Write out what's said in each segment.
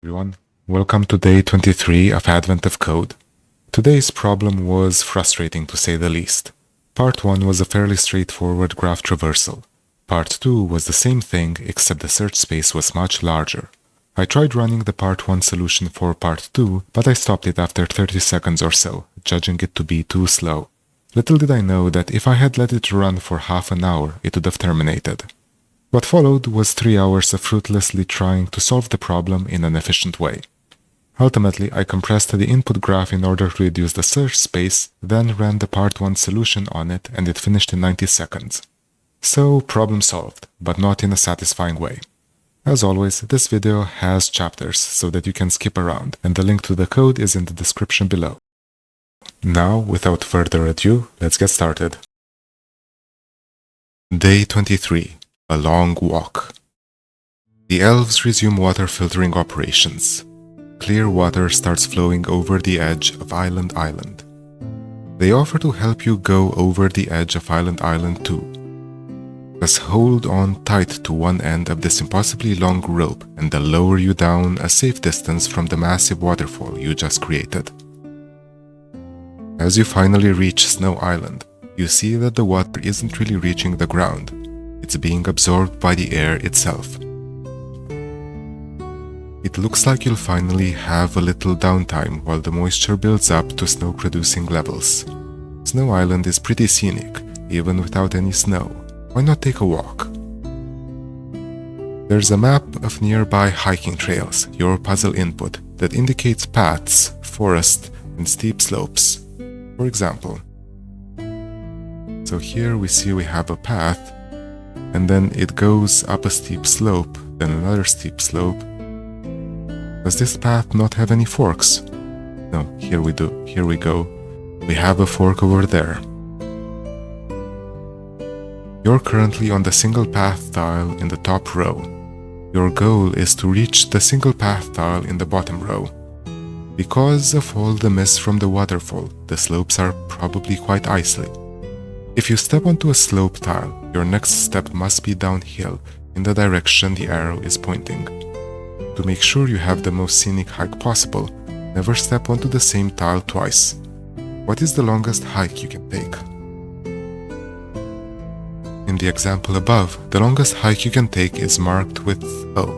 Everyone, welcome to day 23 of Advent of Code. Today's problem was frustrating to say the least. Part 1 was a fairly straightforward graph traversal. Part 2 was the same thing except the search space was much larger. I tried running the Part 1 solution for Part 2, but I stopped it after 30 seconds or so, judging it to be too slow. Little did I know that if I had let it run for half an hour, it would have terminated. What followed was 3 hours of fruitlessly trying to solve the problem in an efficient way. Ultimately, I compressed the input graph in order to reduce the search space, then ran the Part 1 solution on it, and it finished in 90 seconds. So, problem solved, but not in a satisfying way. As always, this video has chapters so that you can skip around, and the link to the code is in the description below. Now, without further ado, let's get started. Day 23. A long walk. The elves resume water filtering operations. Clear water starts flowing over the edge of Island Island. They offer to help you go over the edge of Island Island too. Just hold on tight to one end of this impossibly long rope and they'll lower you down a safe distance from the massive waterfall you just created. As you finally reach Snow Island, you see that the water isn't really reaching the ground. It's being absorbed by the air itself. It looks like you'll finally have a little downtime while the moisture builds up to snow-producing levels. Snow Island is pretty scenic, even without any snow. Why not take a walk? There's a map of nearby hiking trails, your puzzle input, that indicates paths, forests, and steep slopes. For example, so here we see we have a path, and then it goes up a steep slope, then another steep slope. Does this path not have any forks? No, here we do. Here we go. We have a fork over there. You're currently on the single path tile in the top row. Your goal is to reach the single path tile in the bottom row. Because of all the mist from the waterfall, the slopes are probably quite icy. If you step onto a slope tile, your next step must be downhill in the direction the arrow is pointing. To make sure you have the most scenic hike possible, never step onto the same tile twice. What is the longest hike you can take? In the example above, the longest hike you can take is marked with O,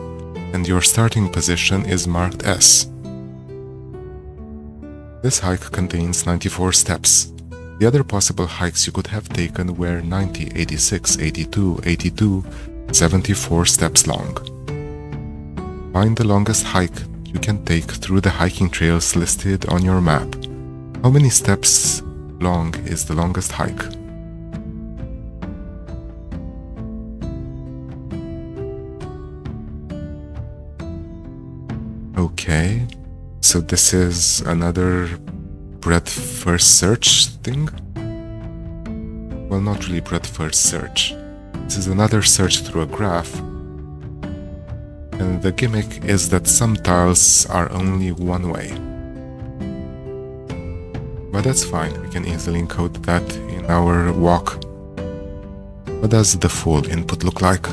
and your starting position is marked S. This hike contains 94 steps. The other possible hikes you could have taken were 90, 86, 82, 82, 74 steps long. Find the longest hike you can take through the hiking trails listed on your map. How many steps long is the longest hike? Okay, so this is another breadth first search thing? Well, not really breadth first search. This is another search through a graph. And the gimmick is that some tiles are only one way. But that's fine, we can easily encode that in our walk. What does the full input look like?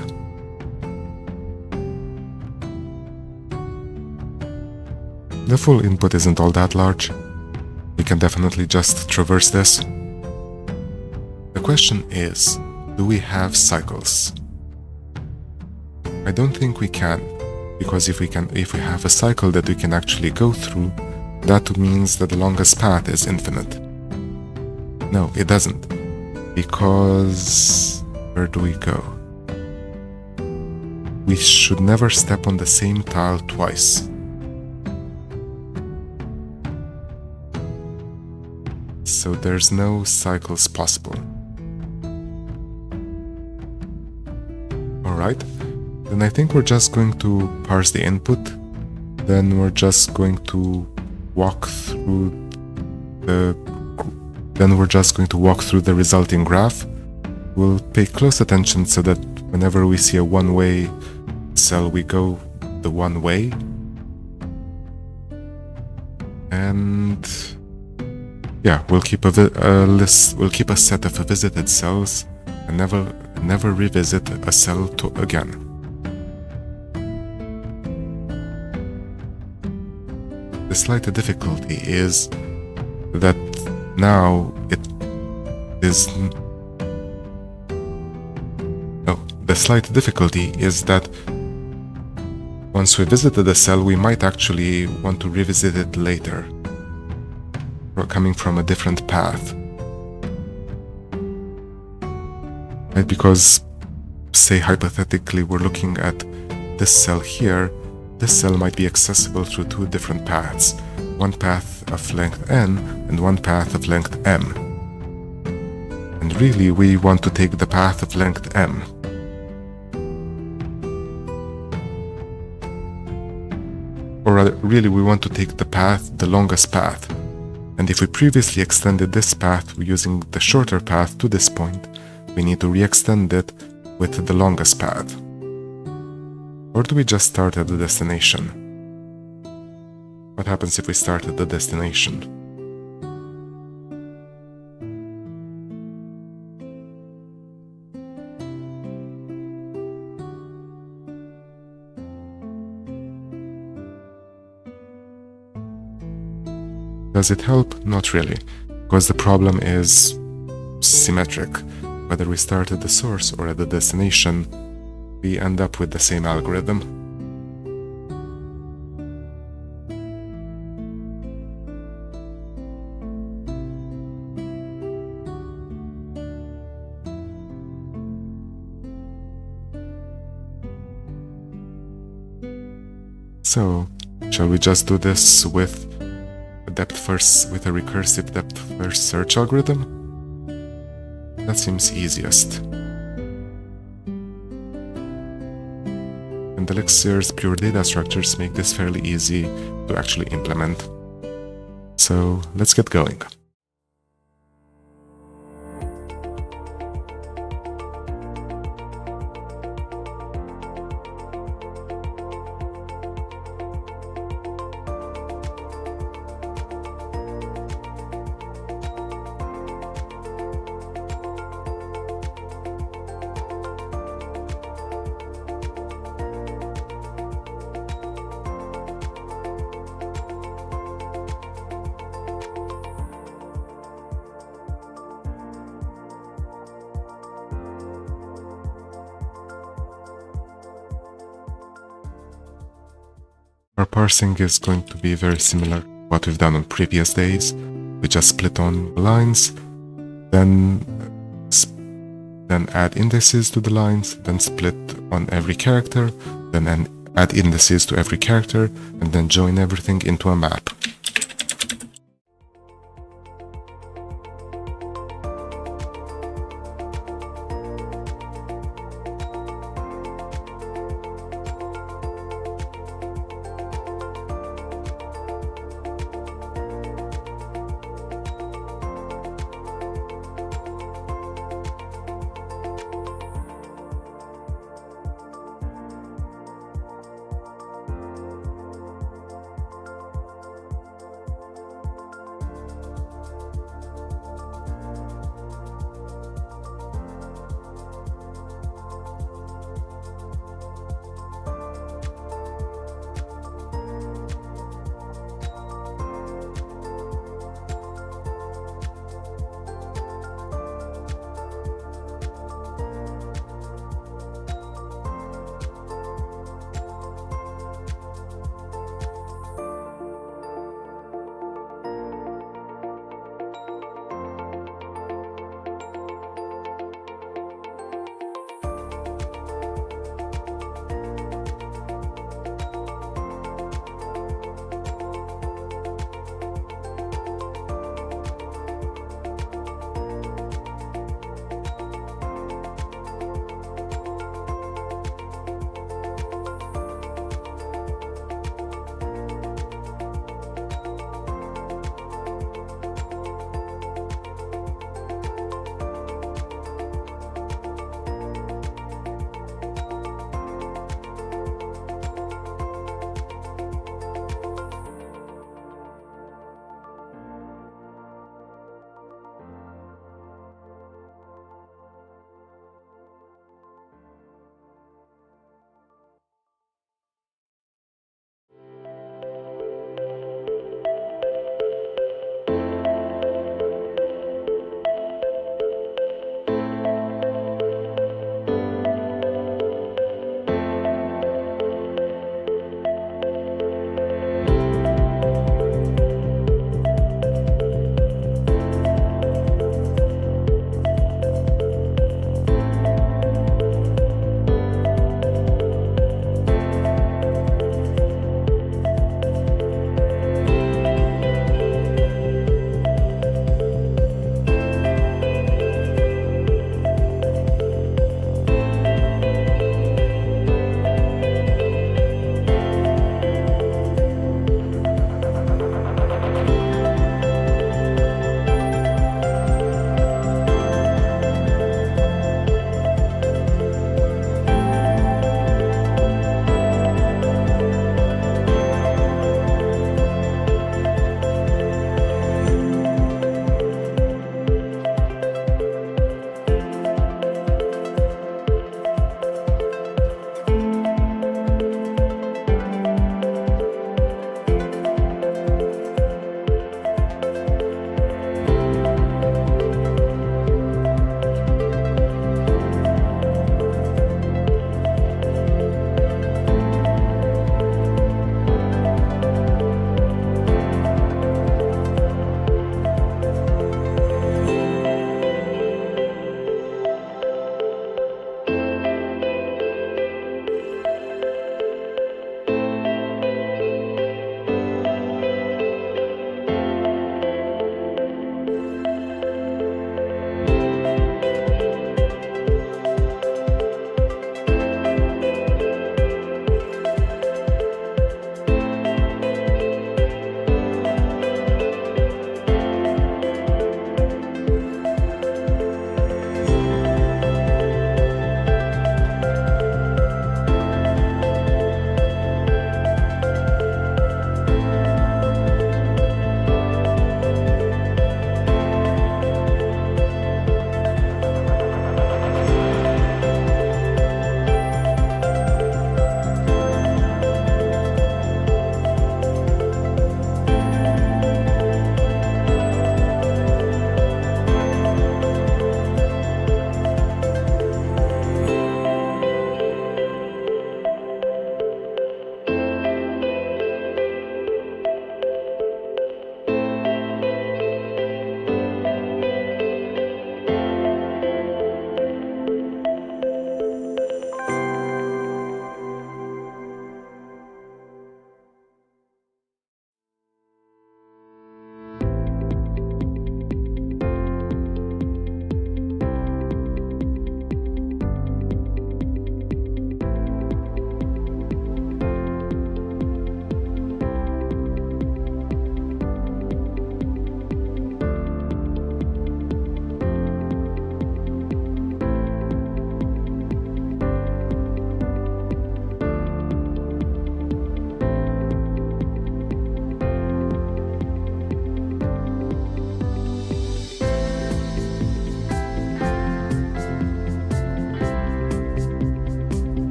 The full input isn't all that large. We can definitely just traverse this. The question is, do we have cycles? I don't think we can, because if we have a cycle that we can actually go through, that means that the longest path is infinite. No, it doesn't, because where do we go? We should never step on the same tile twice. So there's no cycles possible. Alright, then I think we're just going to parse the input, then we're just going to walk through the resulting graph. We'll pay close attention so that whenever we see a one-way cell, we go the one way. And yeah, we'll keep a set of visited cells and never revisit a cell again. The slight difficulty is that now the slight difficulty is that once we visited the cell, we might actually want to revisit it later, or coming from a different path. Right? Because, say hypothetically, we're looking at this cell here, this cell might be accessible through two different paths, one path of length n and one path of length m. And really, we want to take the path of length m. Or rather, really, we want to take the longest path. And if we previously extended this path using the shorter path to this point, we need to re-extend it with the longest path. Or do we just start at the destination? What happens if we start at the destination? Does it help? Not really, because the problem is symmetric. Whether we start at the source or at the destination, we end up with the same algorithm. So, shall we just do this with a recursive depth first search algorithm? That seems easiest. And Elixir's pure data structures make this fairly easy to actually implement. So let's get going. Our parsing is going to be very similar to what we've done on previous days. We just split on lines, then add indices to the lines, then split on every character, then add indices to every character, and then join everything into a map.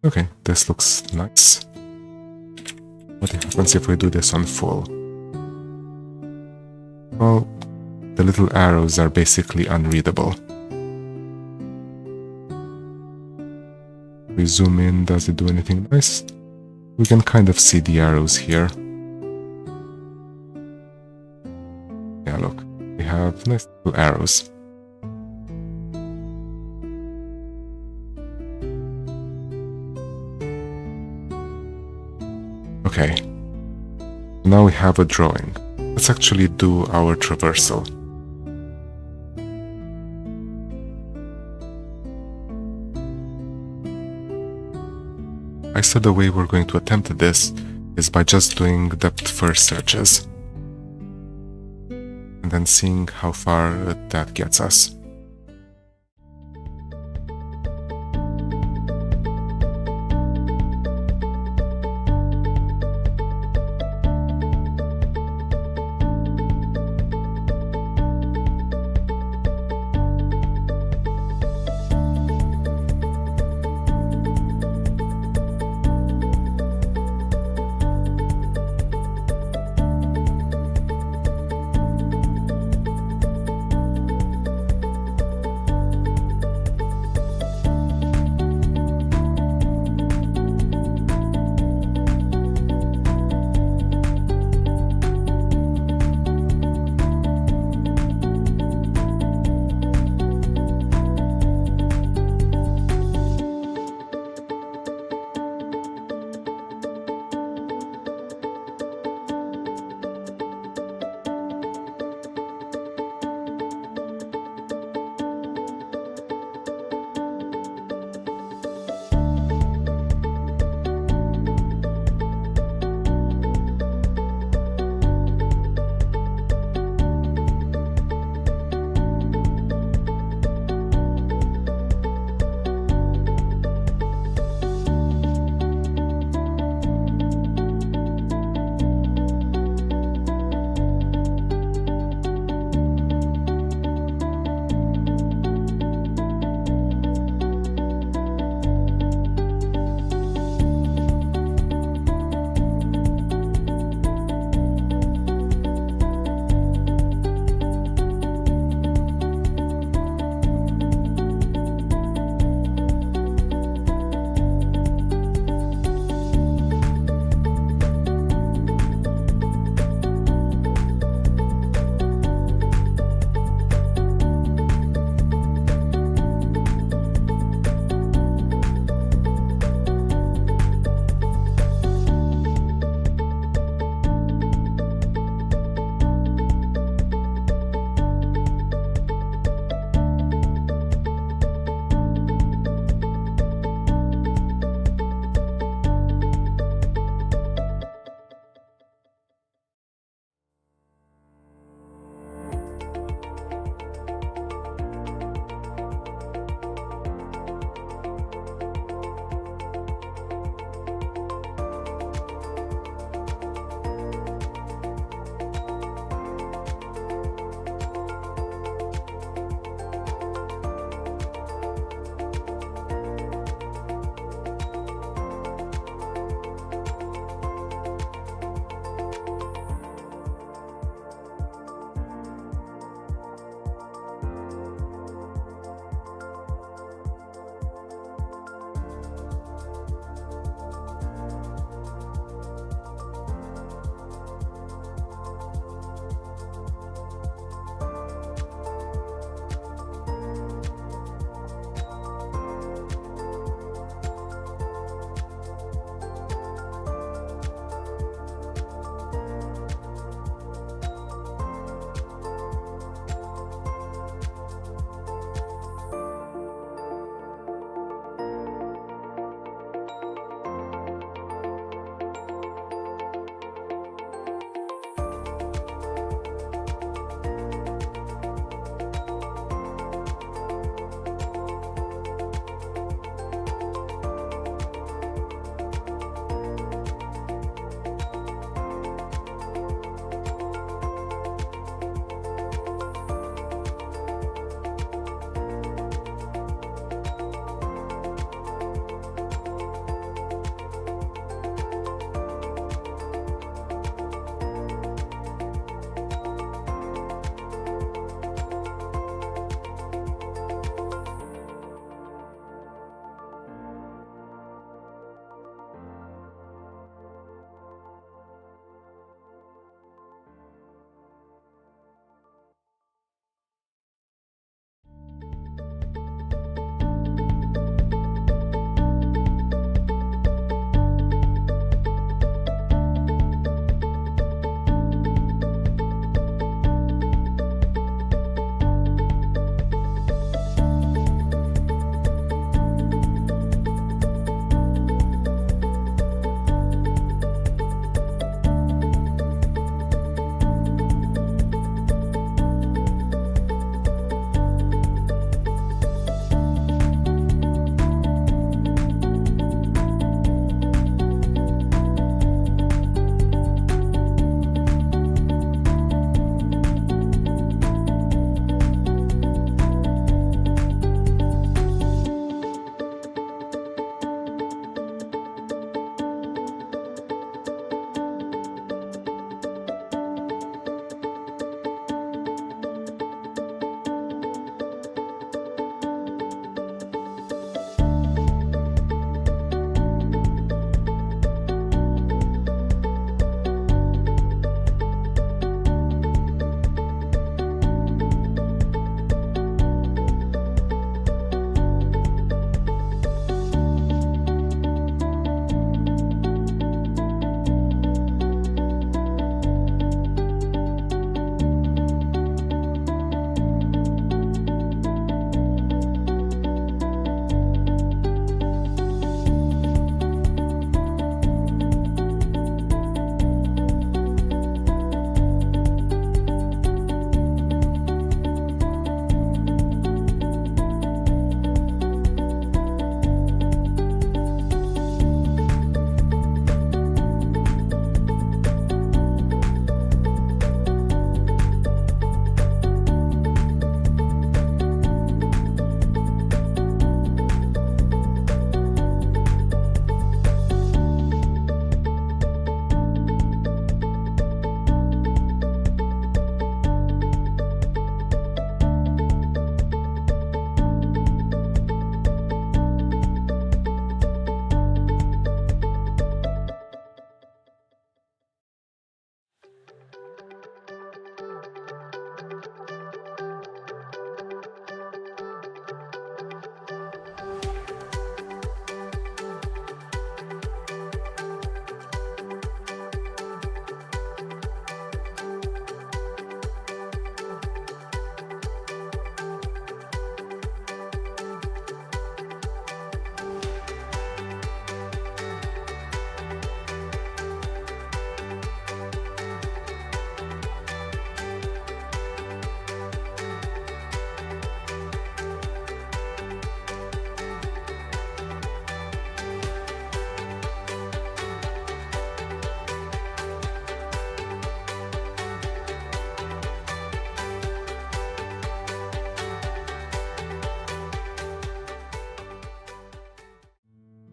Okay, this looks nice. What happens if we do this on full? Well, the little arrows are basically unreadable. We zoom in, does it do anything nice? We can kind of see the arrows here. Yeah, look, we have nice little arrows. Okay, now we have a drawing. Let's actually do our traversal. I said the way we're going to attempt this is by just doing depth-first searches and then seeing how far that gets us.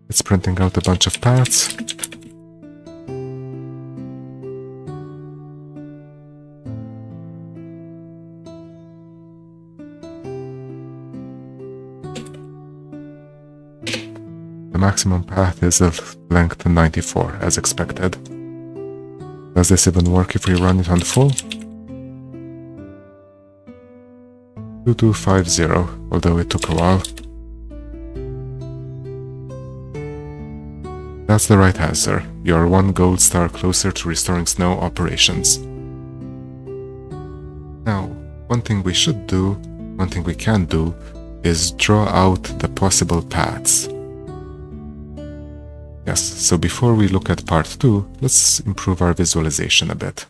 It's printing out a bunch of paths. The maximum path is of length 94, as expected. Does this even work if we run it on full? 2250, although it took a while. That's the right answer. You are 1 gold star closer to restoring snow operations. Now, one thing we can do, is draw out the possible paths. Yes, so before we look at part 2, let's improve our visualization a bit.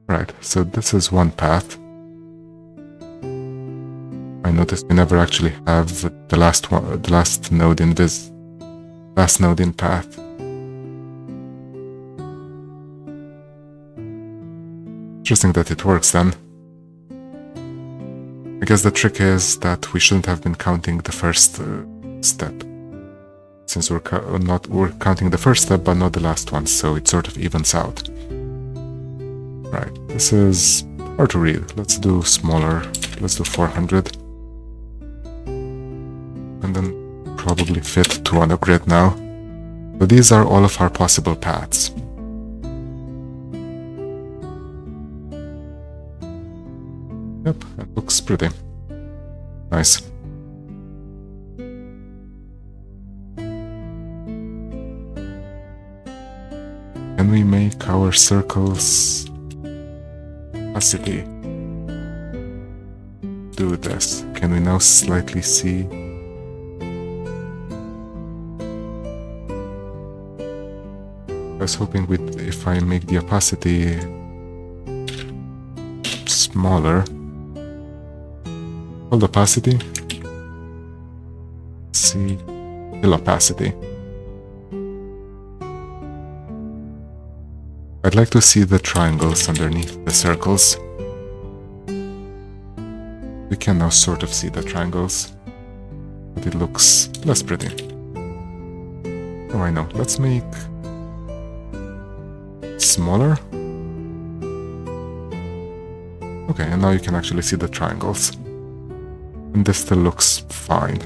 Right, so this is one path. I noticed we never actually have the last node in path. Interesting that it works then. I guess the trick is that we shouldn't have been counting the first step, since we're counting the first step but not the last one, so it sort of evens out. Right, this is hard to read. Let's do smaller. Let's do 400. And then probably fit to on a grid now. So these are all of our possible paths. Yep, it looks pretty nice. Can we make our circles opacity? Do this. Can we now slightly see? I was hoping if I make the opacity smaller. Hold opacity. See, fill opacity. I'd like to see the triangles underneath the circles. We can now sort of see the triangles, but it looks less pretty. Oh, I know. Let's make smaller. Okay, and now you can actually see the triangles. And this still looks fine.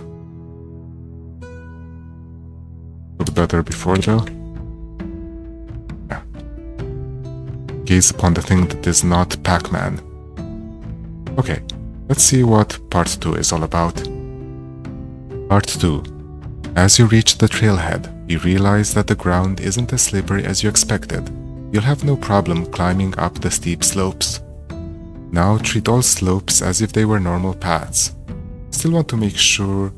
Looked better before though. Yeah. Gaze upon the thing that is not Pac-Man. Okay, let's see what part 2 is all about. Part 2. As you reach the trailhead, you realize that the ground isn't as slippery as you expected. You'll have no problem climbing up the steep slopes. Now treat all slopes as if they were normal paths. Still want to make sure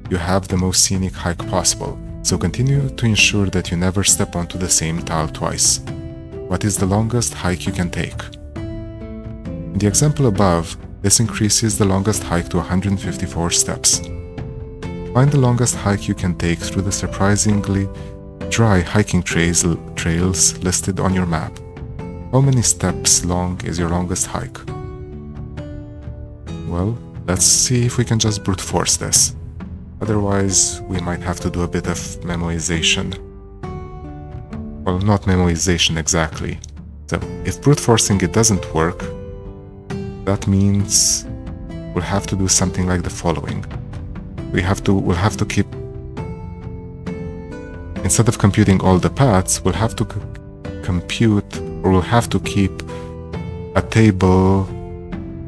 you have the most scenic hike possible, so continue to ensure that you never step onto the same tile twice. What is the longest hike you can take? In the example above, this increases the longest hike to 154 steps. Find the longest hike you can take through the surprisingly dry hiking trails listed on your map. How many steps long is your longest hike? Well, let's see if we can just brute force this. Otherwise, we might have to do a bit of memoization. Well, not memoization exactly. So, if brute forcing it doesn't work, that means we'll have to do something like the following. We'll have to keep, instead of computing all the paths, we'll have to keep a table,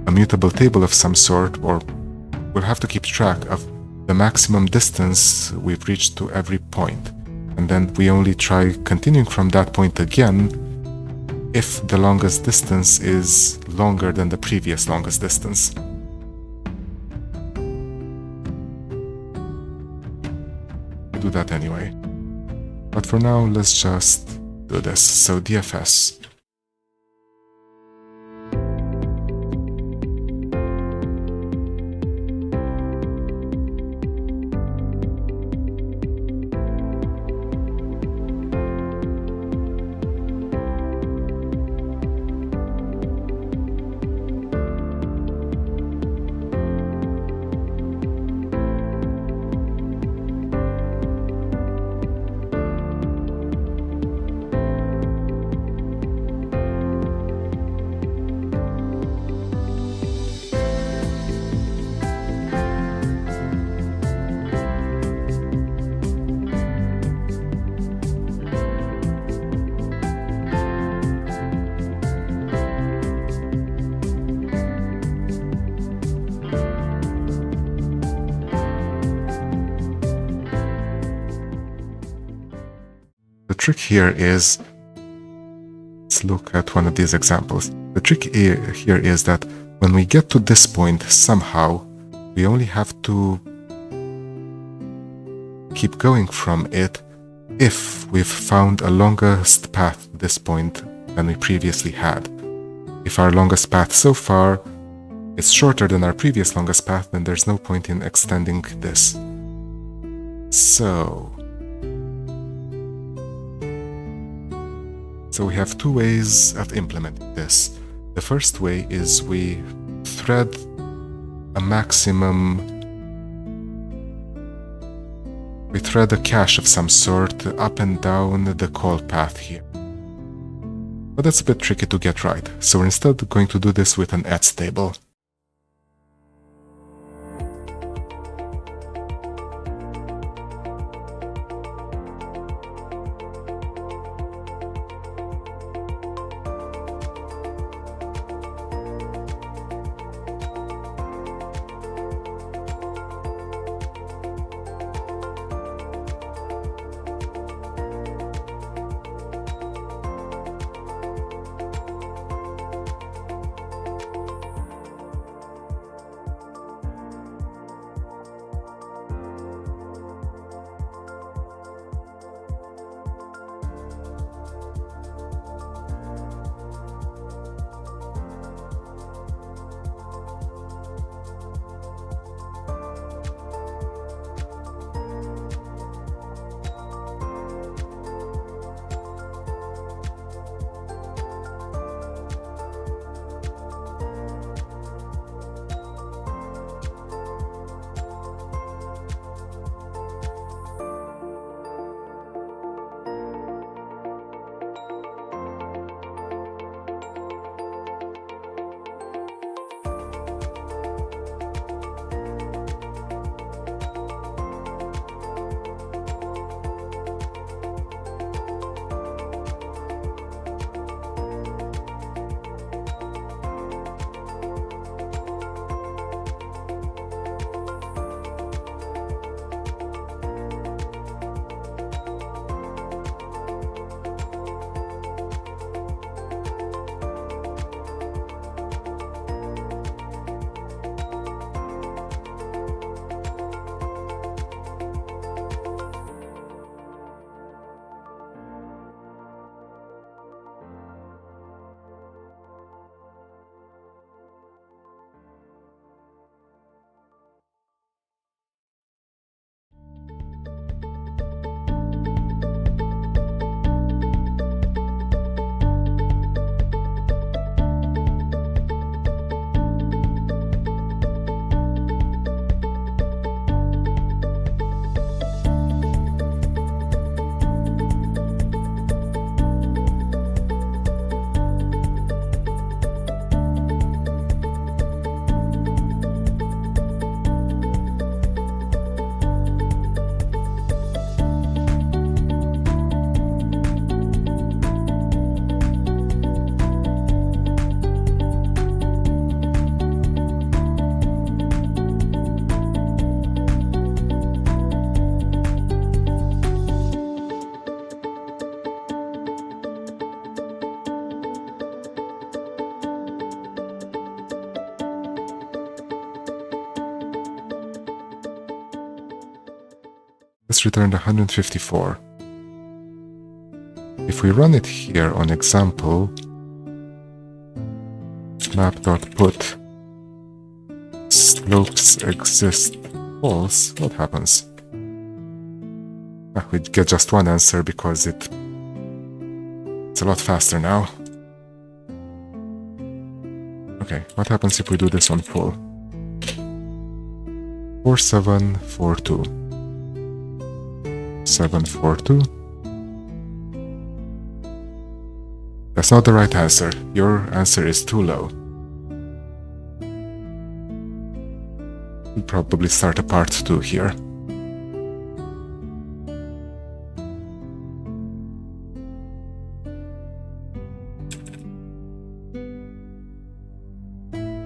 a mutable table of some sort, or we'll have to keep track of the maximum distance we've reached to every point. And then we only try continuing from that point again if the longest distance is longer than the previous longest distance. We'll do that anyway. But for now, let's just do this. So DFS. The trick here is, let's look at one of these examples. The trick here is that when we get to this point, somehow, we only have to keep going from it if we've found a longest path to this point than we previously had. If our longest path so far is shorter than our previous longest path, then there's no point in extending this. So we have two ways of implementing this. The first way is we thread a cache of some sort up and down the call path here. But that's a bit tricky to get right, so we're instead going to do this with an ets table. This returned 154. If we run it here on example, map.put slopes exist false, what happens? We get just one answer because it's a lot faster now. Okay, what happens if we do this on full? 4742. 742. That's not the right answer. Your answer is too low. We'll probably start a part 2 here.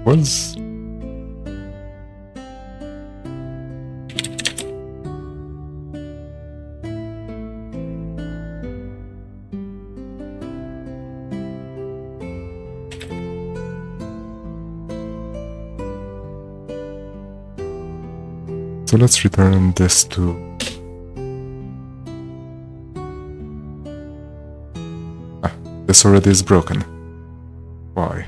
Was so let's return this to this already is broken. Why?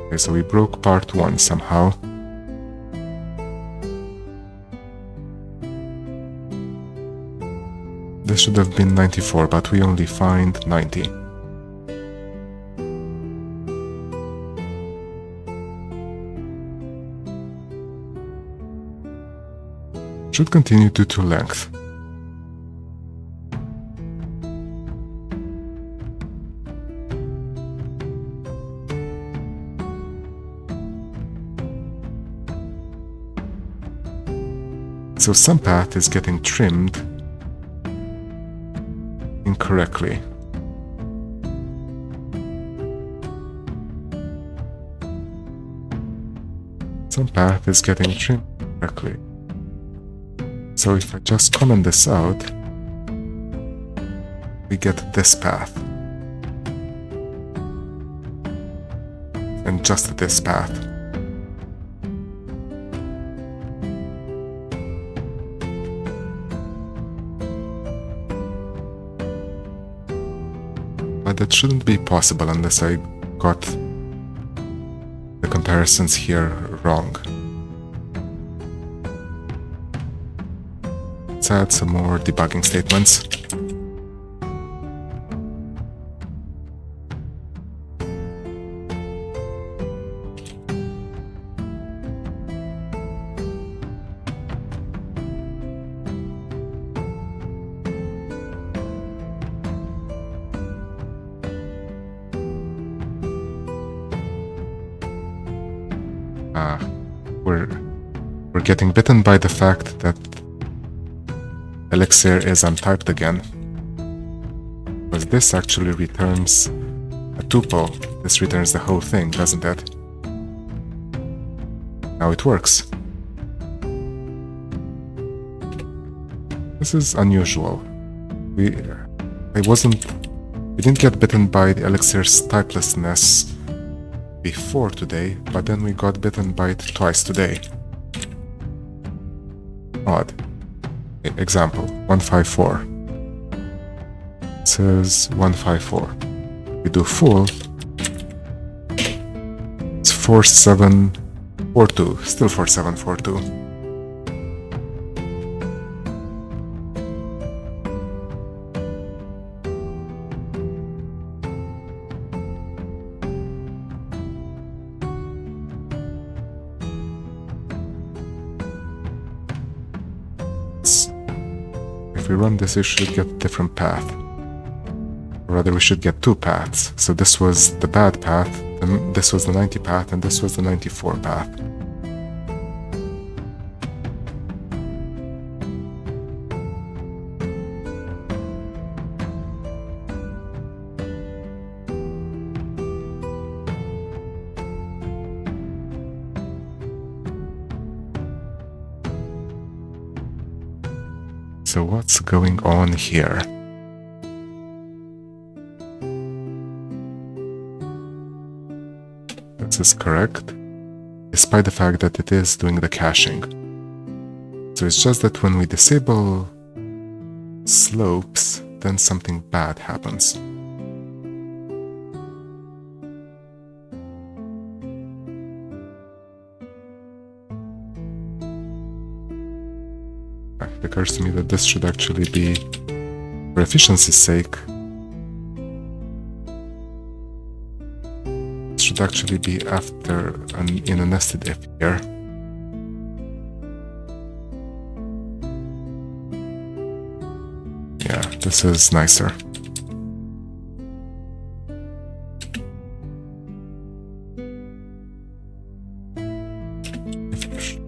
Okay, so we broke part 1 somehow. This should have been 94, but we only find 90. Should continue due to length. So some path is getting trimmed incorrectly. Some path is getting trimmed incorrectly. So if I just comment this out, we get this path. And just this path. But that shouldn't be possible unless I got the comparisons here wrong. Let's add some more debugging statements. We're getting bitten by the fact that Elixir is untyped again. Because this actually returns a tuple. This returns the whole thing, doesn't it? Now it works. This is unusual. We didn't get bitten by the Elixir's typelessness before today, but then we got bitten by it twice today. Odd. Example 154. It says 154. We do full. It's 4742. Still 4742. If we run this, we should get a different path. Or rather, we should get two paths. So this was the bad path, and this was the 90 path, and this was the 94 path. So what's going on here? is correct, despite the fact that it is doing the caching. So it's just that when we disable slopes, then something bad happens. It occurs to me that this should actually be, for efficiency's sake, it should actually be after in a nested if here. Yeah, this is nicer. If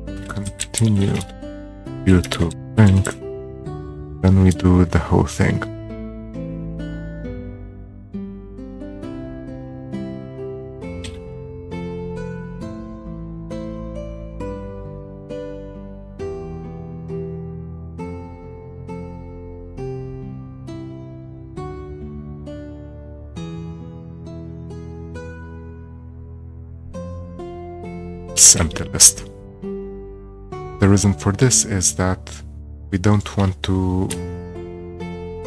we continue YouTube length, then we do the whole thing. Empty list. The reason for this is that we don't want to...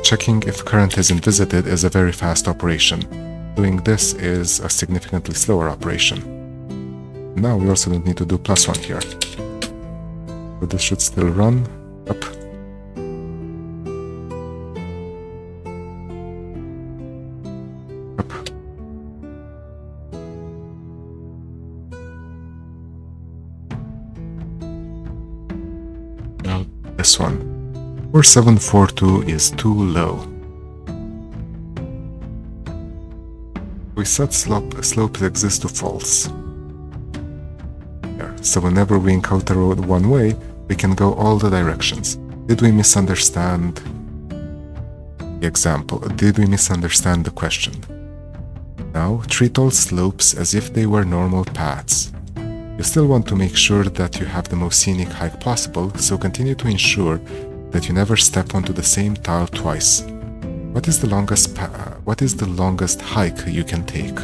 Checking if current isn't visited is a very fast operation. Doing this is a significantly slower operation. Now we also don't need to do +1 here. So this should still run up. This one. 4742 is too low. We set slopes exist to false. There. So whenever we encounter a road one way, we can go all the directions. Did we misunderstand the example? Did we misunderstand the question? Now treat all slopes as if they were normal paths. You still want to make sure that you have the most scenic hike possible, so continue to ensure that you never step onto the same tile twice. What is the longest hike you can take?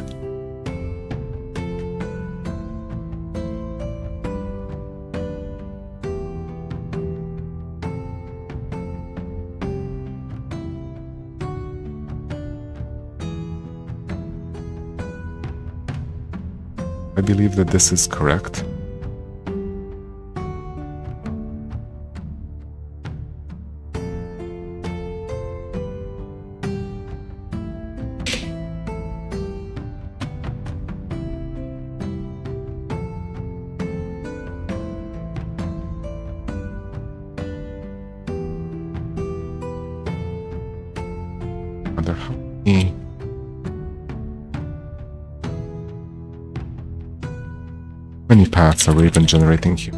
I believe that this is correct. Wonder how many paths are we even generating here?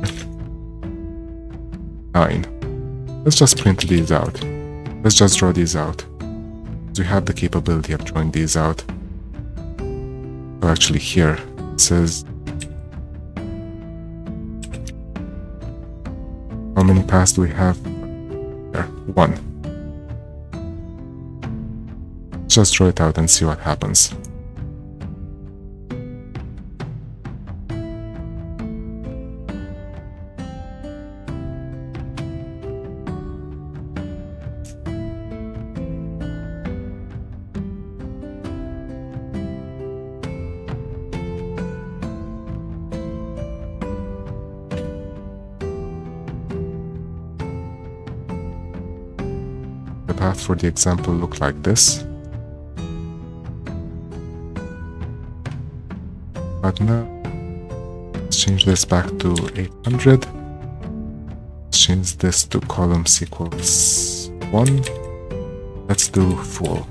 9. Let's just print these out. Let's just draw these out. We have the capability of drawing these out. So actually here it says how many paths do we have? There, 1. Just draw it out and see what happens. The path for the example looked like this. But now, let's change this back to 800. Let's change this to columns equals 1. Let's do full.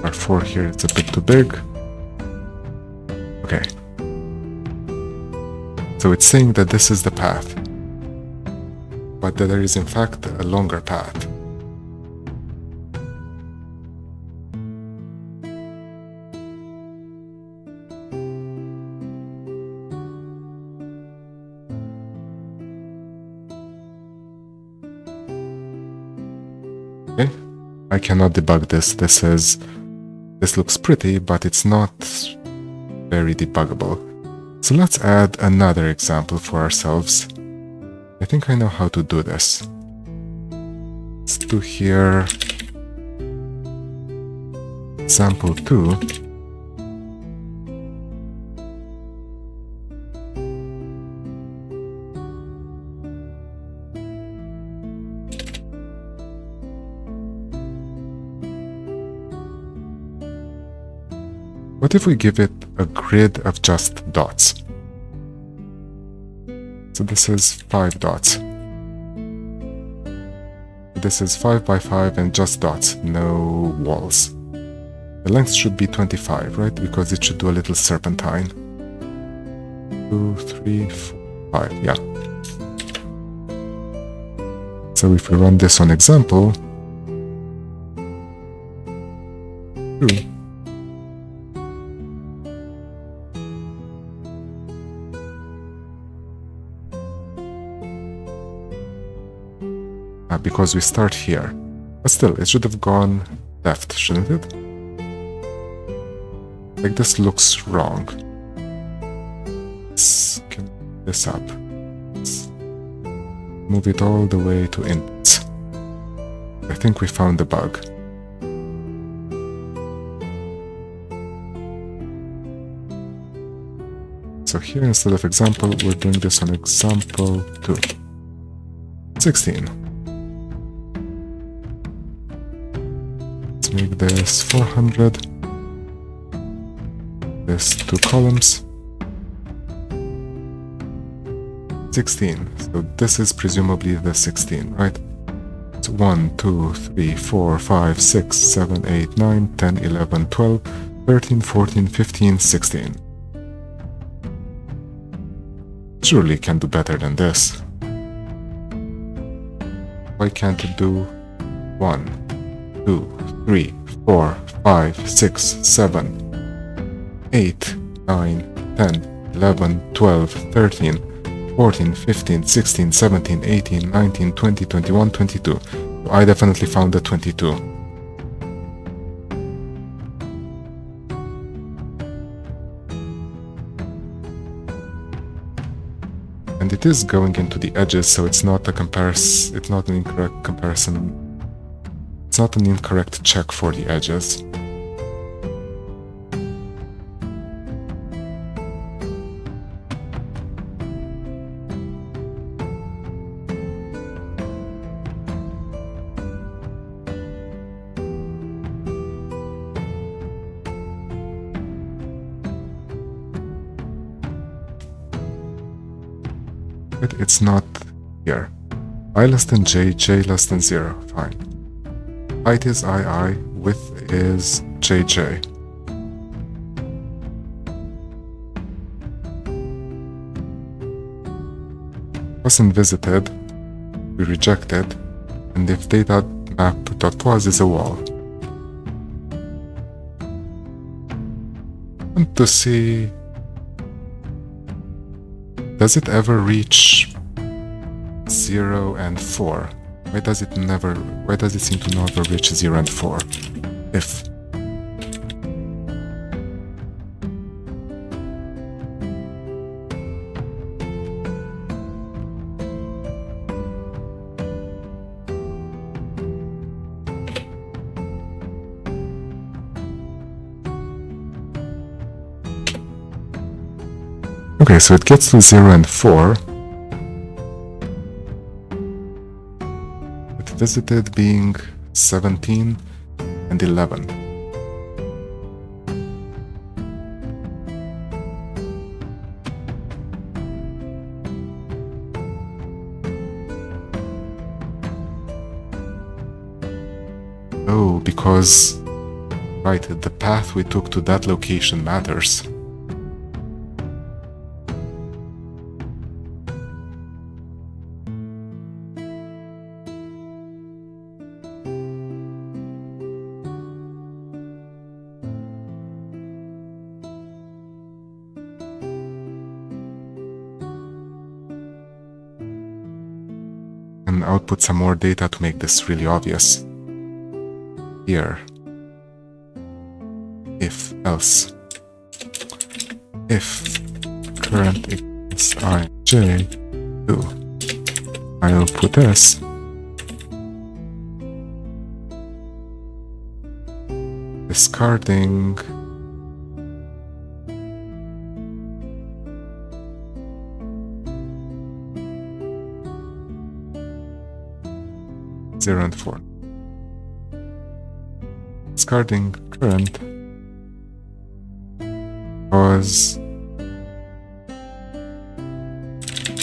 Our 4 here is a bit too big. Okay. So it's saying that this is the path, but that there is in fact a longer path. Okay. I cannot debug this. This looks pretty, but it's not very debuggable. So let's add another example for ourselves. I think I know how to do this. Let's do here example 2. What if we give it a grid of just dots? So this is 5 dots. This is 5 by 5 and just dots, no walls. The length should be 25, right? Because it should do a little serpentine. 2, 3, 4, 5, yeah. So if we run this on example 2, because we start here. But still, it should have gone left, shouldn't it? Like, this looks wrong. Let's get this up. Let's move it all the way to inputs. I think we found the bug. So here, instead of example, we're doing this on example 2. 16. Make this 400, this 2 columns, 16, so this is presumably the 16, right? So 1, 2, 3, 4, 5, 6, 7, 8, 9, 10, 11, 12, 13, 14, 15, 16. Surely can do better than this. Why can't it do 1, 2, 3, 4, 5, 6, 7, 8, 9, 10, 11, 12, 13, 14, 15, 16, 17, 18, 19, 20, 21, 22. So I definitely found the 22. And it is going into the edges, so it's not a comparison, it's not an incorrect comparison. It's not an incorrect check for the edges. But it's not here. I less than j, j less than 0, fine. Height is II, width is JJ. Wasn't visited, we reject it, and if data.map.was is a wall. And to see, does it ever reach 0 and 4? Why does it seem to never reach 0 and 4? If. Okay, so it gets to 0 and 4. It visited being 17 and 11. Oh, because, right, the path we took to that location matters. And output some more data to make this really obvious. here. If else. If current equals ij, I'll put s. Discarding zero and 4. Discarding current because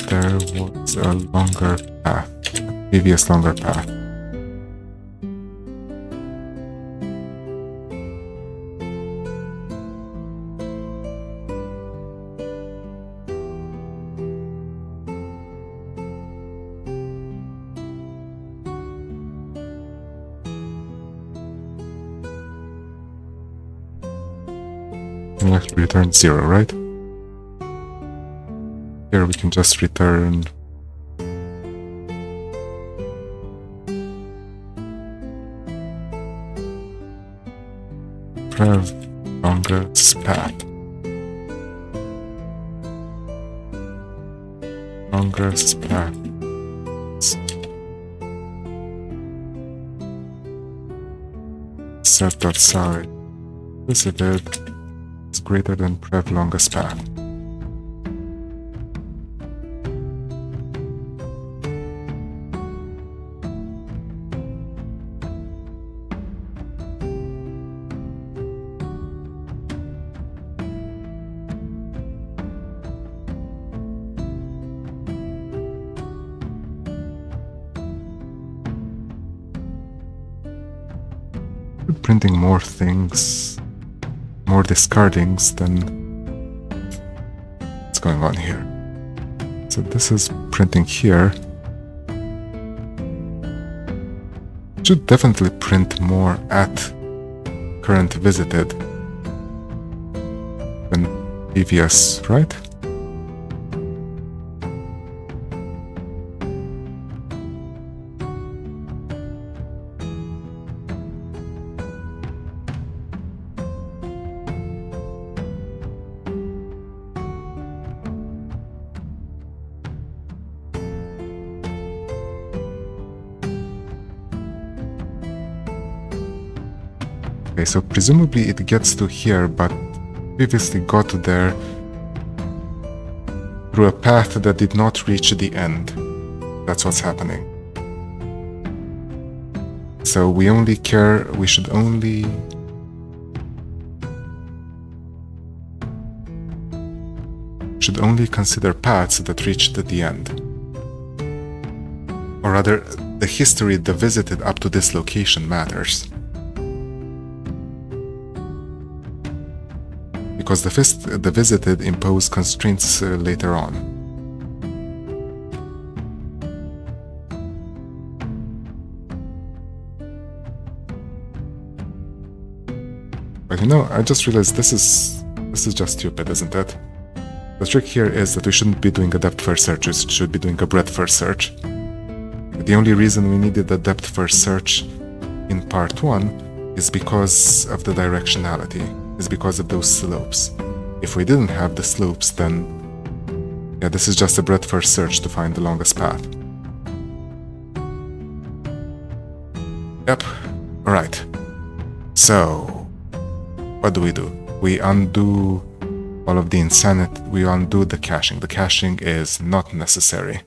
there was a longer path, a previous longer path. We have to return 0, right? Here we can just return prev longest path. Longest path. Set.side visited is greater than prev longest path. Printing more things, more discardings than what's going on here. So this is printing here. Should definitely print more at current visited than previous, right? Okay, so presumably it gets to here, but previously got there through a path that did not reach the end. That's what's happening. So we should only consider paths that reached the end. Or rather, the history the visited up to this location matters. Because the visited impose constraints later on. But you know, I just realized this is just stupid, isn't it? The trick here is that we shouldn't be doing a depth-first search, we should be doing a breadth-first search. The only reason we needed the depth-first search in part 1 is because of the directionality. Is because of those slopes. If we didn't have the slopes, then yeah, this is just a breadth-first search to find the longest path. Yep, alright. So, what do? We undo all of the insanity, we undo the caching. The caching is not necessary.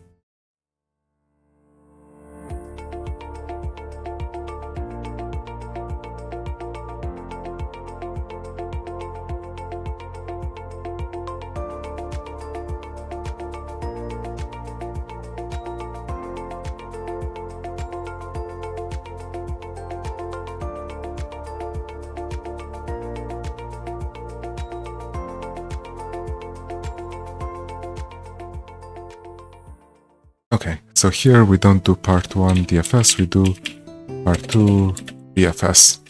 Okay, so here we don't do part 1 DFS, we do part 2 BFS.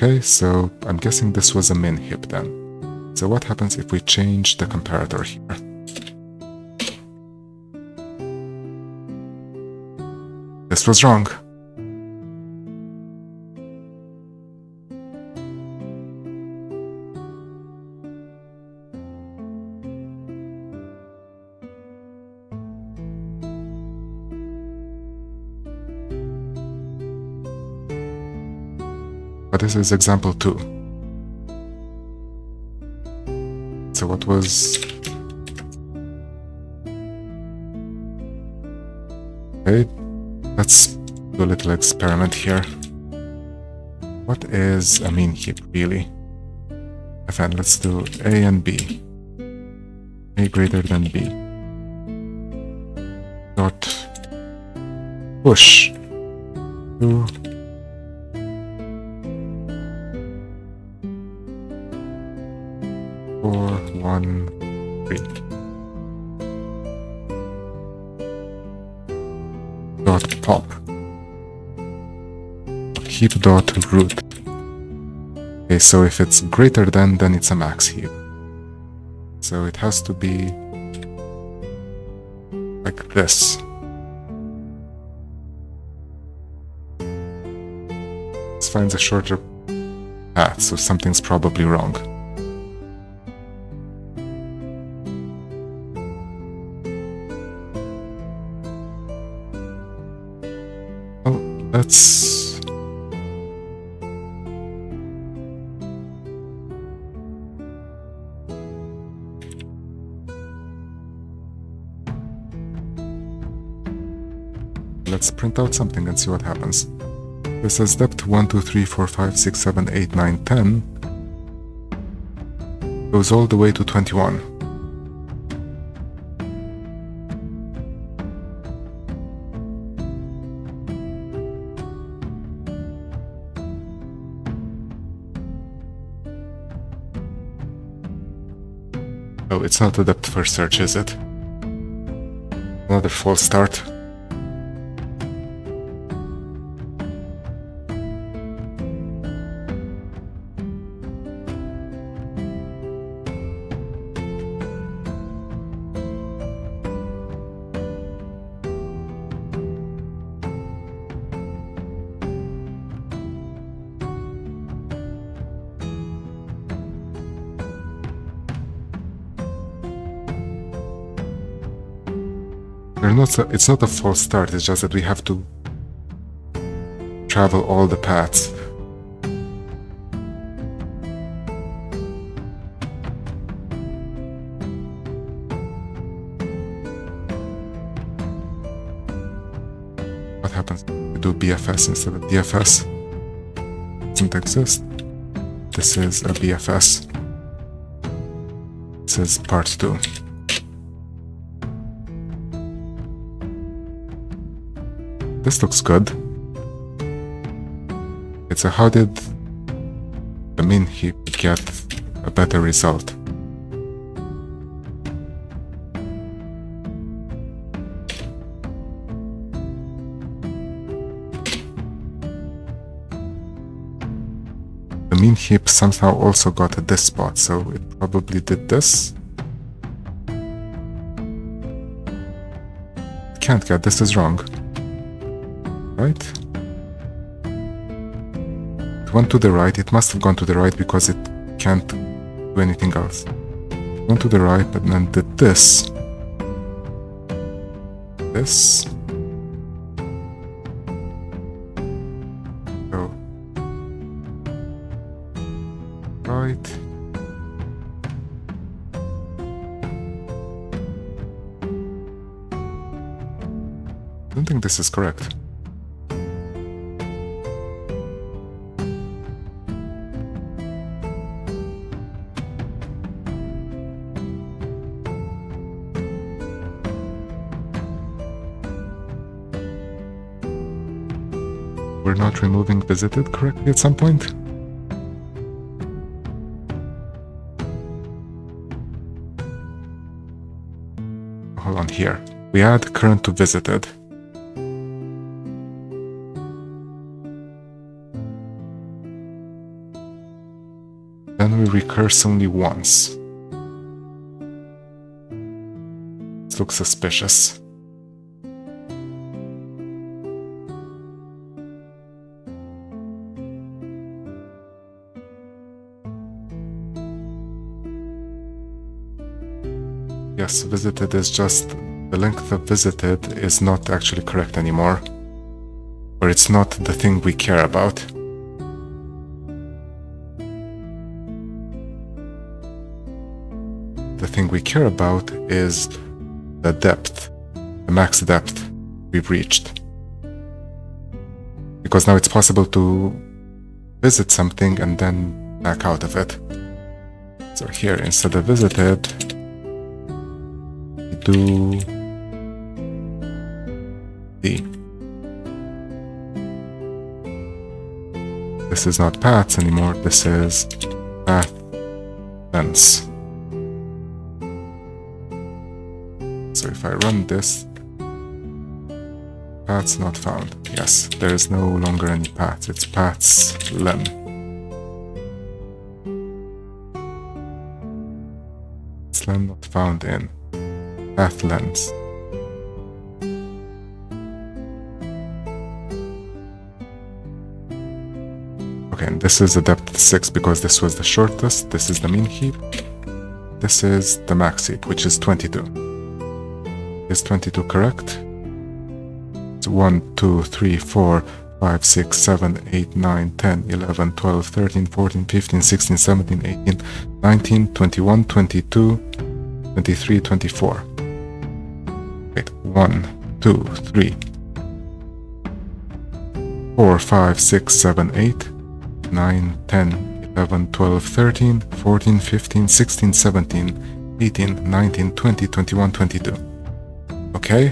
Okay, so I'm guessing this was a min hip then. So what happens if we change the comparator here? This was wrong. But this is example 2. So what was... Okay, let's do a little experiment here. What is a mean heap really? And let's do A and B. A greater than B. Dot push to 4, 1, 3. Dot pop. Heap dot root. Okay, so if it's greater than, then it's a max heap. So it has to be like this. Let's find a shorter path, so something's probably wrong. Let's... Let's print out something and see what happens. This says depth 1, 2, 3, 4, 5, 6, 7, 8, 9, 10. Goes all the way to 21. Oh, it's not a depth first search, is it? Another false start. It's not a false start, it's just that we have to travel all the paths. What happens if we do BFS instead of DFS? It doesn't exist. This is a BFS. This is part 2. This looks good. It's a how did the min heap get a better result? The min heap somehow also got at this spot, so it probably did this. It can't get, this is wrong. Right? It went to the right, it must have gone to the right because it can't do anything else. It went to the right and then did this. This. So. Right. I don't think this is correct. We're not removing visited correctly at some point? Hold on here. We add current to visited. then we recurse only once. This looks suspicious. Yes, visited is just, the length of visited is not actually correct anymore. Or it's not the thing we care about. The thing we care about is the depth, the max depth we've reached. Because now it's possible to visit something and then back out of it. So here, instead of visited, we do D. This is not paths anymore, this is path lengths. So if I run this, paths not found. Yes, there is no longer any paths, it's paths len. It's len not found in path lengths. Okay, and this is the depth 6 because this was the shortest, this is the mean heap, this is the max heap, which is 22. Is 22 correct? It's 1, 2, 3, 4, 5, 6, 7, 8, 9, 10, 11, 12, 13, 14, 15, 16, 17, 18, 19, 21, 22, 23, 24. Wait, 1, 2, 3, 4, 5, 6, 7, 8, 9, 10, 11, 12, 13, 14, 15, 16, 17, 18, 19, 20, 21, 22. Okay?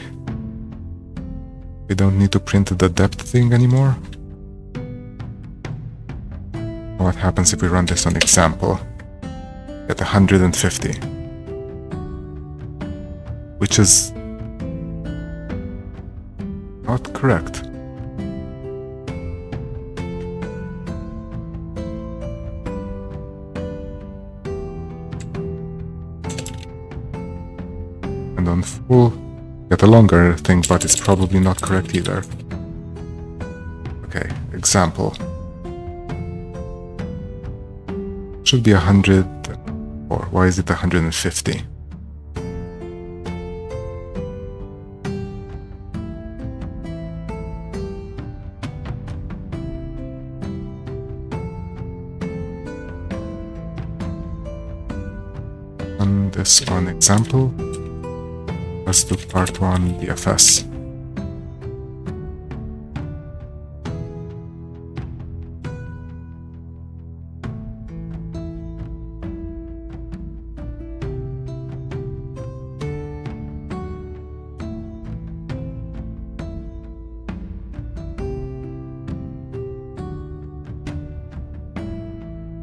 We don't need to print the depth thing anymore. What happens if we run this on example? Get 150. Which is not correct. And on full, get a longer thing, but it's probably not correct either. Okay, example. Should be 100, or why is it 150? Run this on example. Let's do part 1 DFS.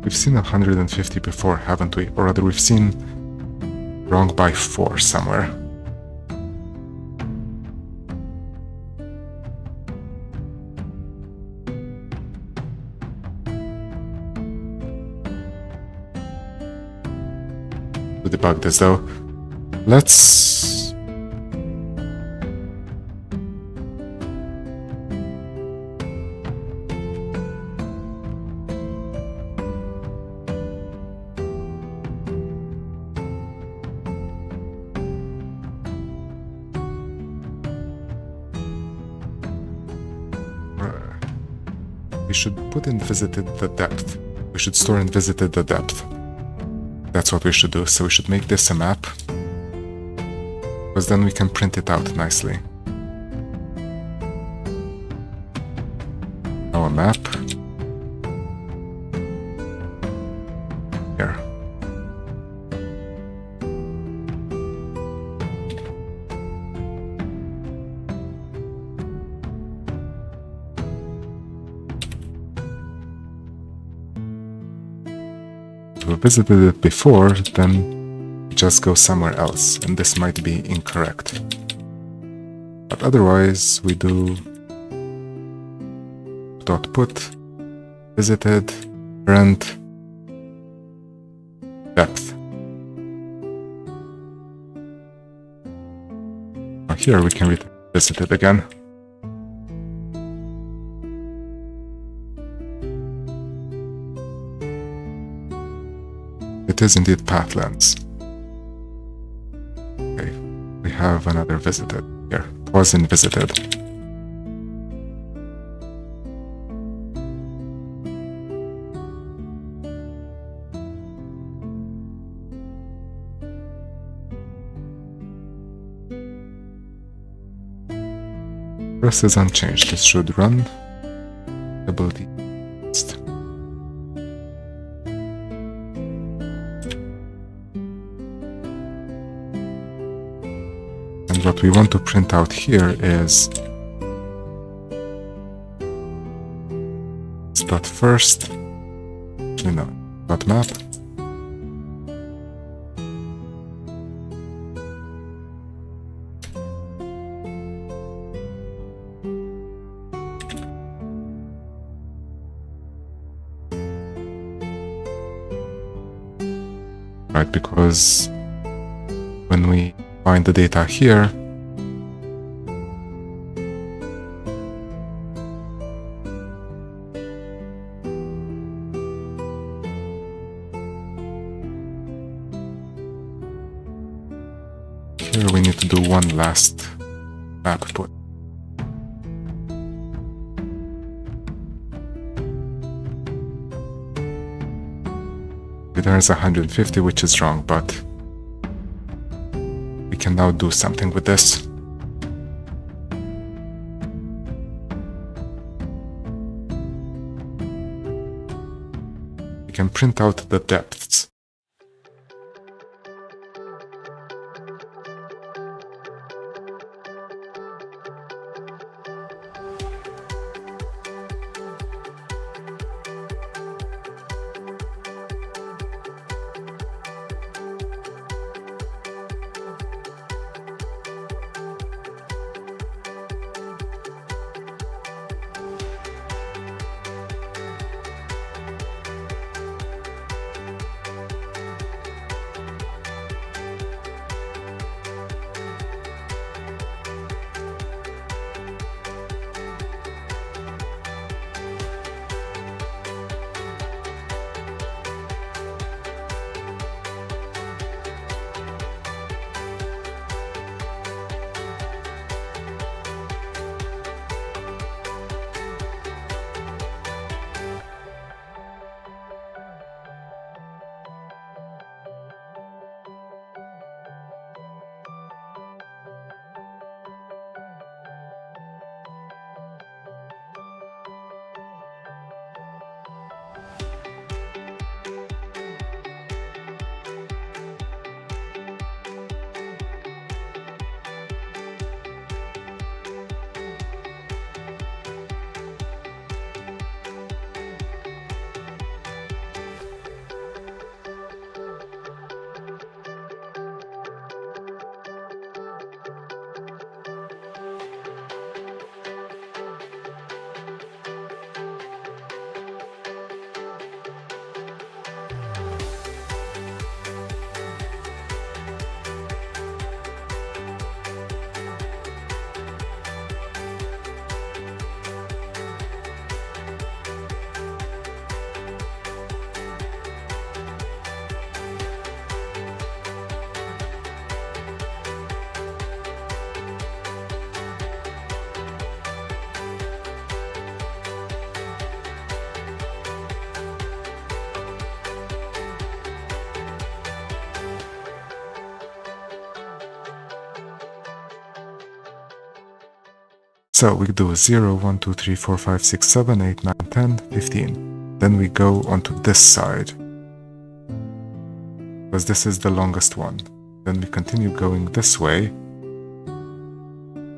We've seen 150 before, haven't we? Or rather, we've seen wrong by 4 somewhere. To debug this though, let's we should put in visited the depth. We should store in visited the depth. That's what we should do. So we should make this a map, because then we can print it out nicely. Now a map. Here. If we visited it before, then just go somewhere else, and this might be incorrect. But otherwise, we do dot put visited rent here we can revisit it again. It is indeed Pathlands. Okay, we have another visited here. It wasn't visited. This is unchanged. This should run. Ability. And what we want to print out here is dot first, dot map. Right, because when we find the data here, we need to do one last map put. There's 150, which is wrong, but we can now do something with this. We can print out the depths. So we do 0, 1, 2, 3, 4, 5, 6, 7, 8, 9, 10, 15. Then we go onto this side, because this is the longest one. Then we continue going this way.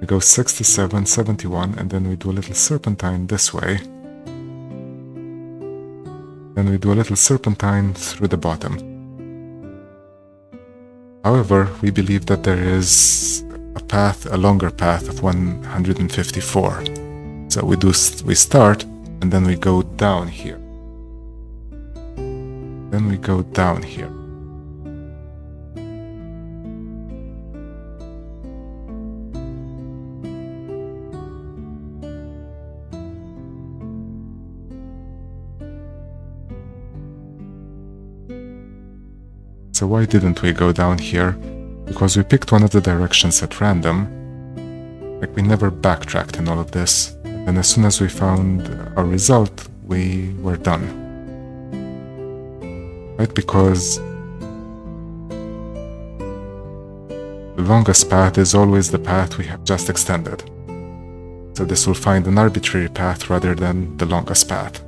We go 67, 71, and then we do a little serpentine this way. Then we do a little serpentine through the bottom. However, we believe that there is a longer path of 154. So we start and then we go down here. Then we go down here. So why didn't we go down here? Because we picked one of the directions at random. Like, we never backtracked in all of this. And as soon as we found our result, we were done. Right? Because the longest path is always the path we have just extended. So this will find an arbitrary path rather than the longest path.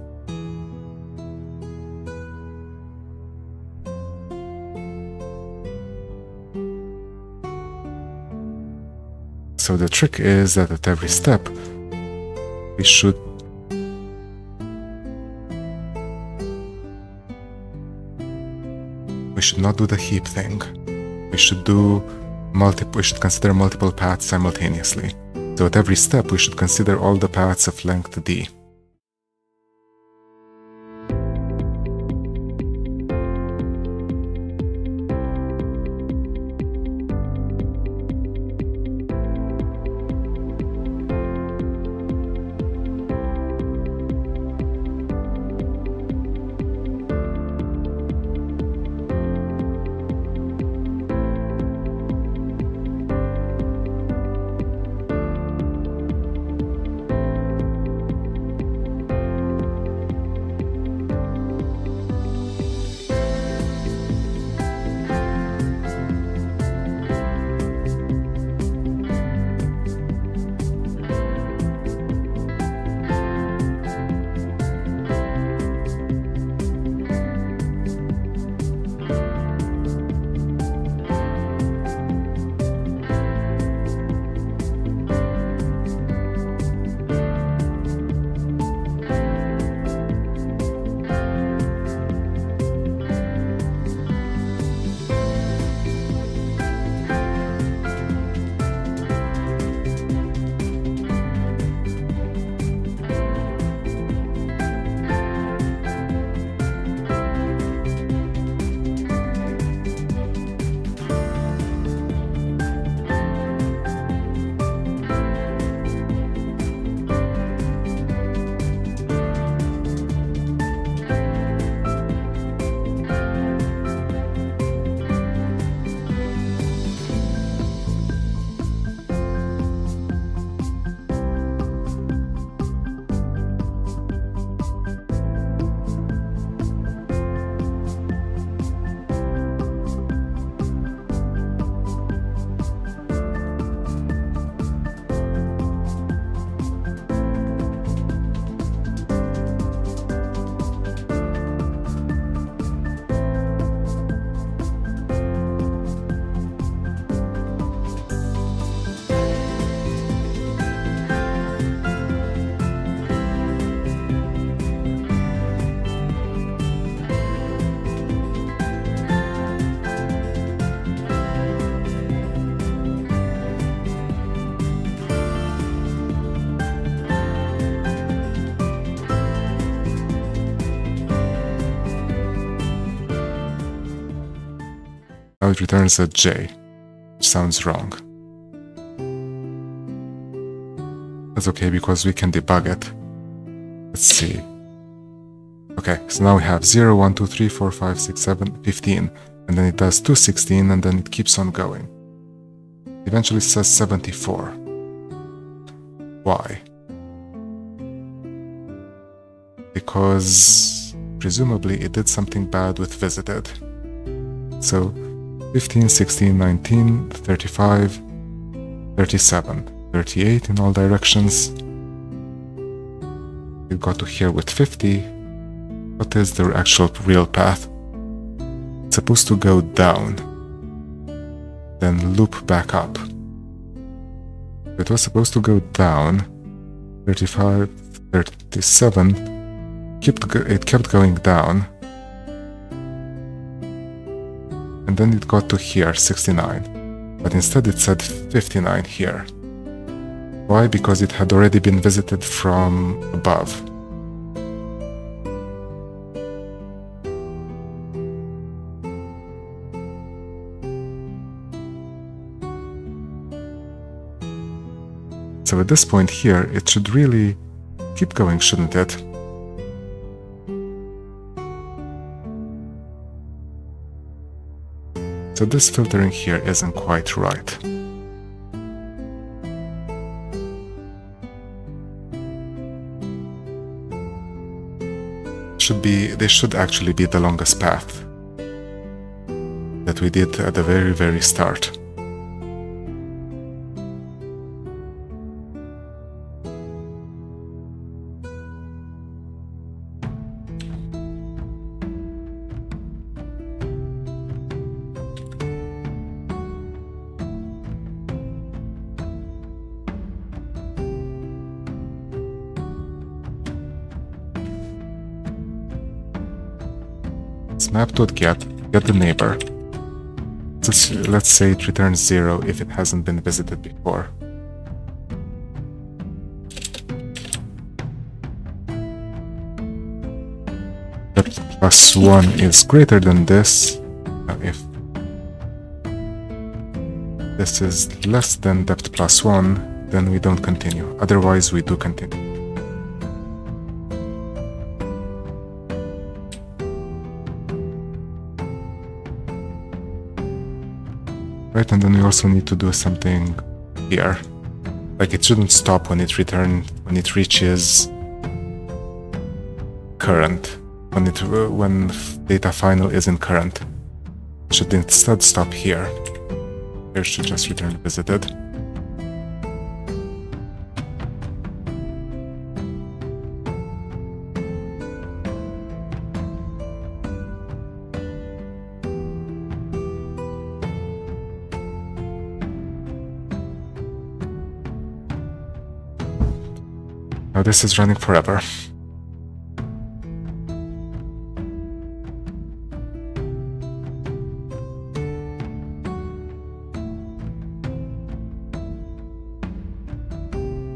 So the trick is that at every step, we should not do the heap thing. We should consider multiple paths simultaneously. So at every step, we should consider all the paths of length d. Now it returns a J, which sounds wrong. That's okay because we can debug it. Let's see. Okay, so now we have 0, 1, 2, 3, 4, 5, 6, 7, 15, and then it does 216, and then it keeps on going. Eventually it says 74. Why? Because presumably it did something bad with visited. So 15, 16, 19, 35, 37, 38 in all directions. It got to here with 50. What is the actual real path? It's supposed to go down, then loop back up. It was supposed to go down, 35, 37, it kept going down, and then it got to here, 69, but instead it said 59 here. Why? Because it had already been visited from above. So at this point here, it should really keep going, shouldn't it? So this filtering here isn't quite right. This should actually be the longest path that we did at the very, very start. Map.get, get the neighbor. Let's say it returns 0 if it hasn't been visited before. Depth plus 1 is greater than this. If this is less than depth plus 1, then we don't continue. Otherwise, we do continue. Right, and then we also need to do something here. Like it shouldn't stop when it reaches current. When data final isn't current. It should instead stop here. Here should just return visited. Now this is running forever.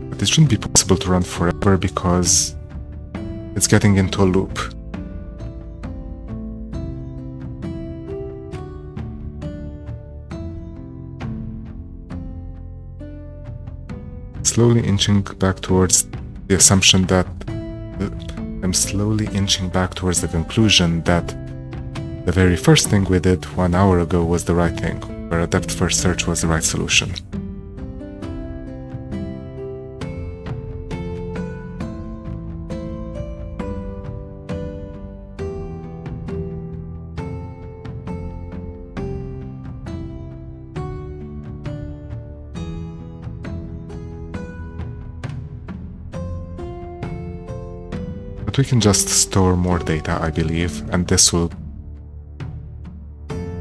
But it shouldn't be possible to run forever because it's getting into a loop. Slowly inching back towards the assumption that I'm slowly inching back towards the conclusion that the very first thing we did 1 hour ago was the right thing, where a depth-first search was the right solution. But we can just store more data, I believe, and this will...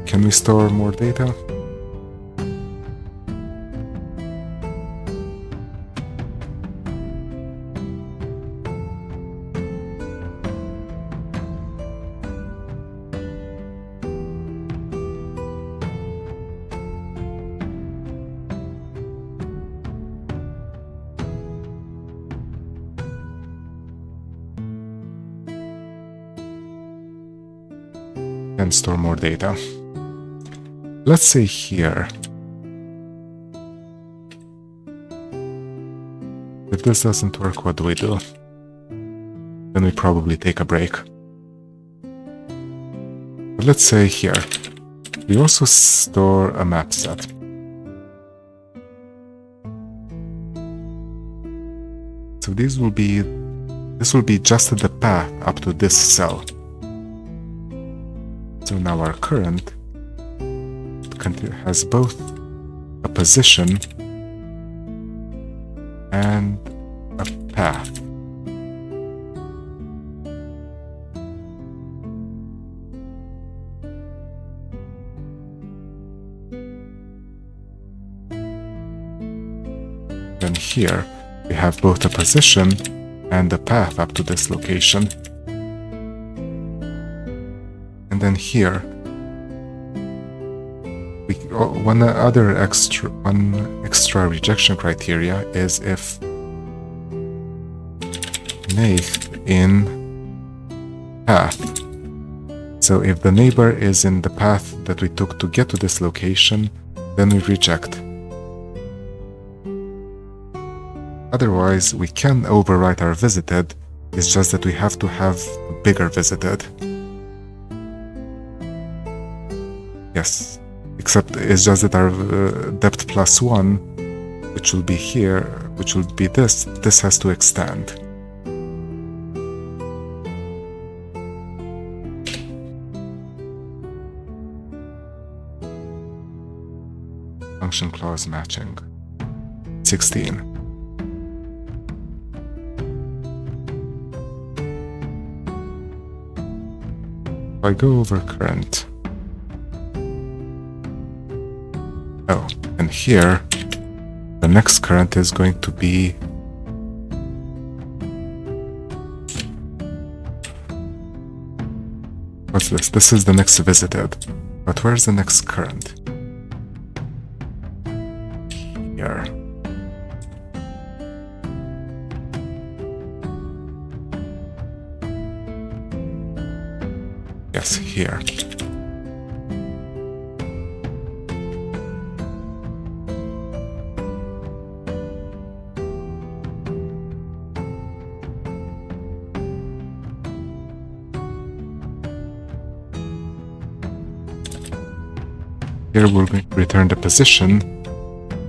Can we store more data? And store more data. Let's say here, if this doesn't work, what do we do? Then we probably take a break. But let's say here, we also store a map set. So this will be just the path up to this cell. So now our current has both a position and a path. Then here we have both a position and a path up to this location. And then here, one extra rejection criteria is if nicht in path. So if the neighbor is in the path that we took to get to this location, then we reject. Otherwise, we can overwrite our visited, it's just that we have to have a bigger visited. Yes, except it's just that our depth plus 1, which will be here, which will be this has to extend. Function clause matching 16. If I go over current, oh, and here the next current is going to be what's this? This is the next visited, but where's the next current? Here. Yes, here. Here we're going to return the position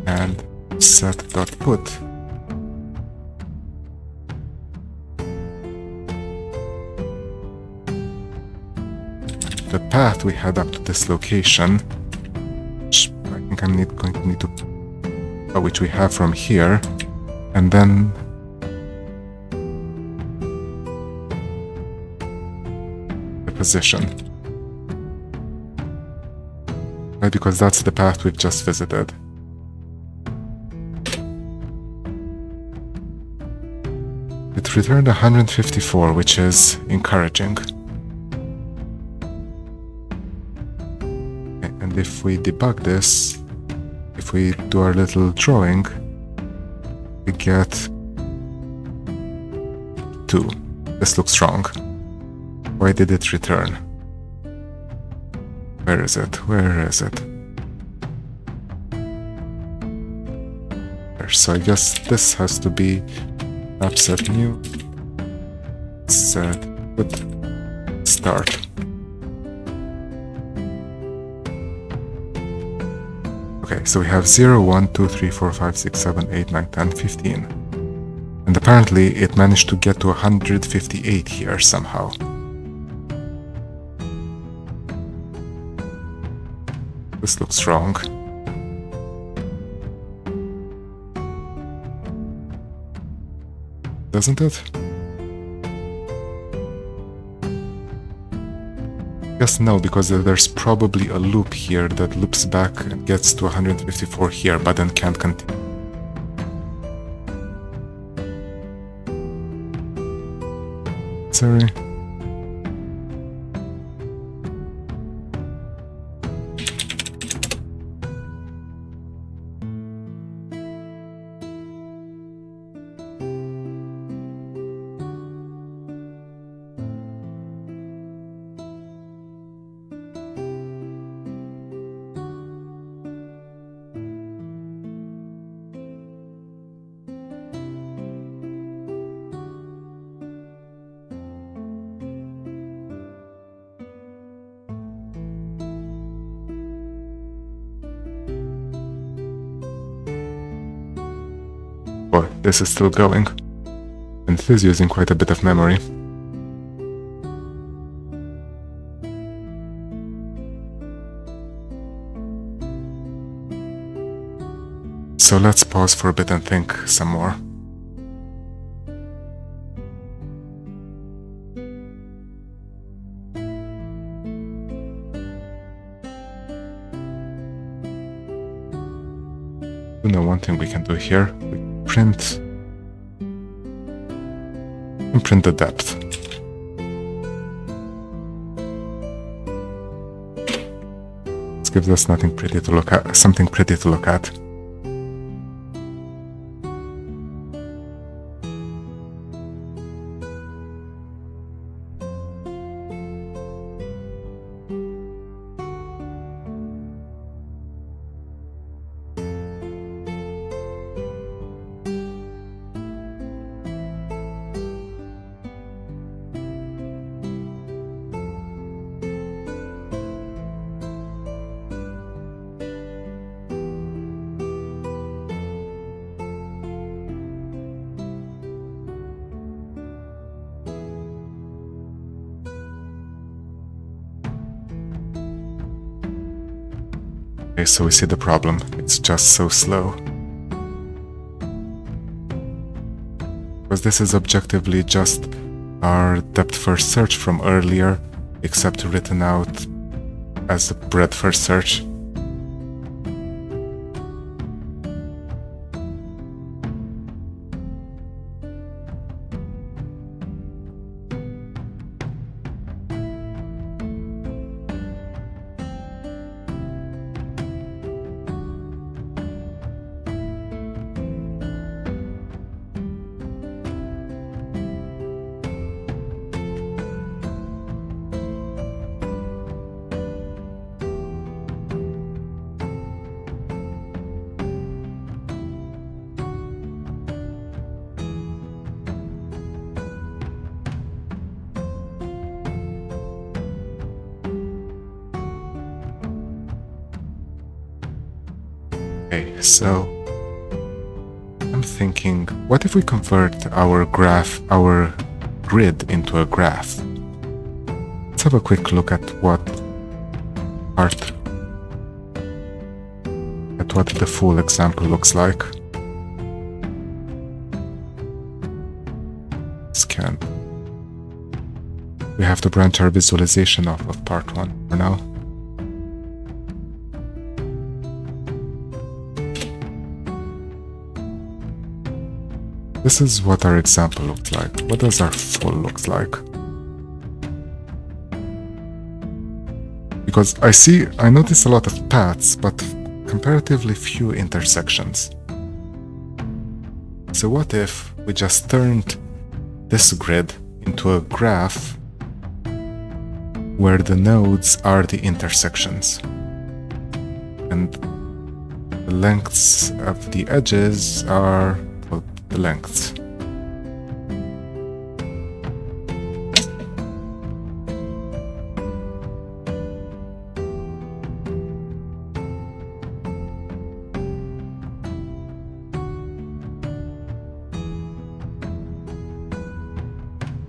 and set.put. The path we had up to this location, which I think I'm going to need to, which we have from here, and then the position. Right, because that's the path we've just visited. It returned 154, which is encouraging. And if we debug this, if we do our little drawing, we get 2. This looks wrong. Why did it return? Where is it? Where is it? There. So I guess this has to be upset new set put start. Okay, so we have 0, 1, 2, 3, 4, 5, 6, 7, 8, 9, 10, 15. And apparently it managed to get to 158 here somehow. This looks wrong. Doesn't it? Yes, no, because there's probably a loop here that loops back and gets to 154 here, but then can't continue. Sorry. Boy, this is still going, and it is using quite a bit of memory. So let's pause for a bit and think some more. You know, one thing we can do here, we print the depth. This gives us something pretty to look at. Okay, so we see the problem. It's just so slow. Because this is objectively just our depth first search from earlier, except written out as a breadth first search. Okay, so I'm thinking, what if we convert our grid into a graph? Let's have a quick look at what the full example looks like. Scan. We have to branch our visualization off of part 1 for now. This is what our example looks like. What does our full look like? Because I notice a lot of paths, but comparatively few intersections. So what if we just turned this grid into a graph where the nodes are the intersections and the lengths of the edges are the lengths.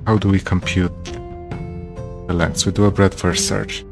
How do we compute the lengths? We do a breadth first search.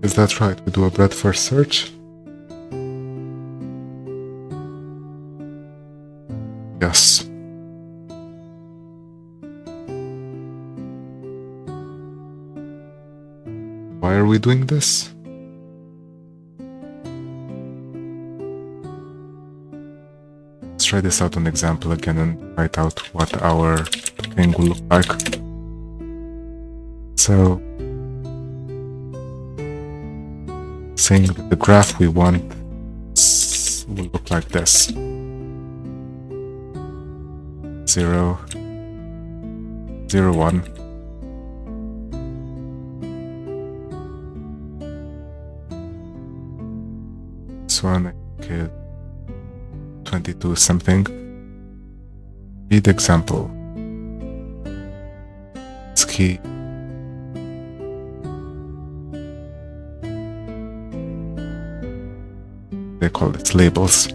Is that right? We do a breadth first search? Yes. Why are we doing this? Let's try this out on example again and write out what our thing will look like. So, saying that the graph we want will look like this. 0, 0, 1. This one, I think, 22 something. Read example. It's key. They call it labels.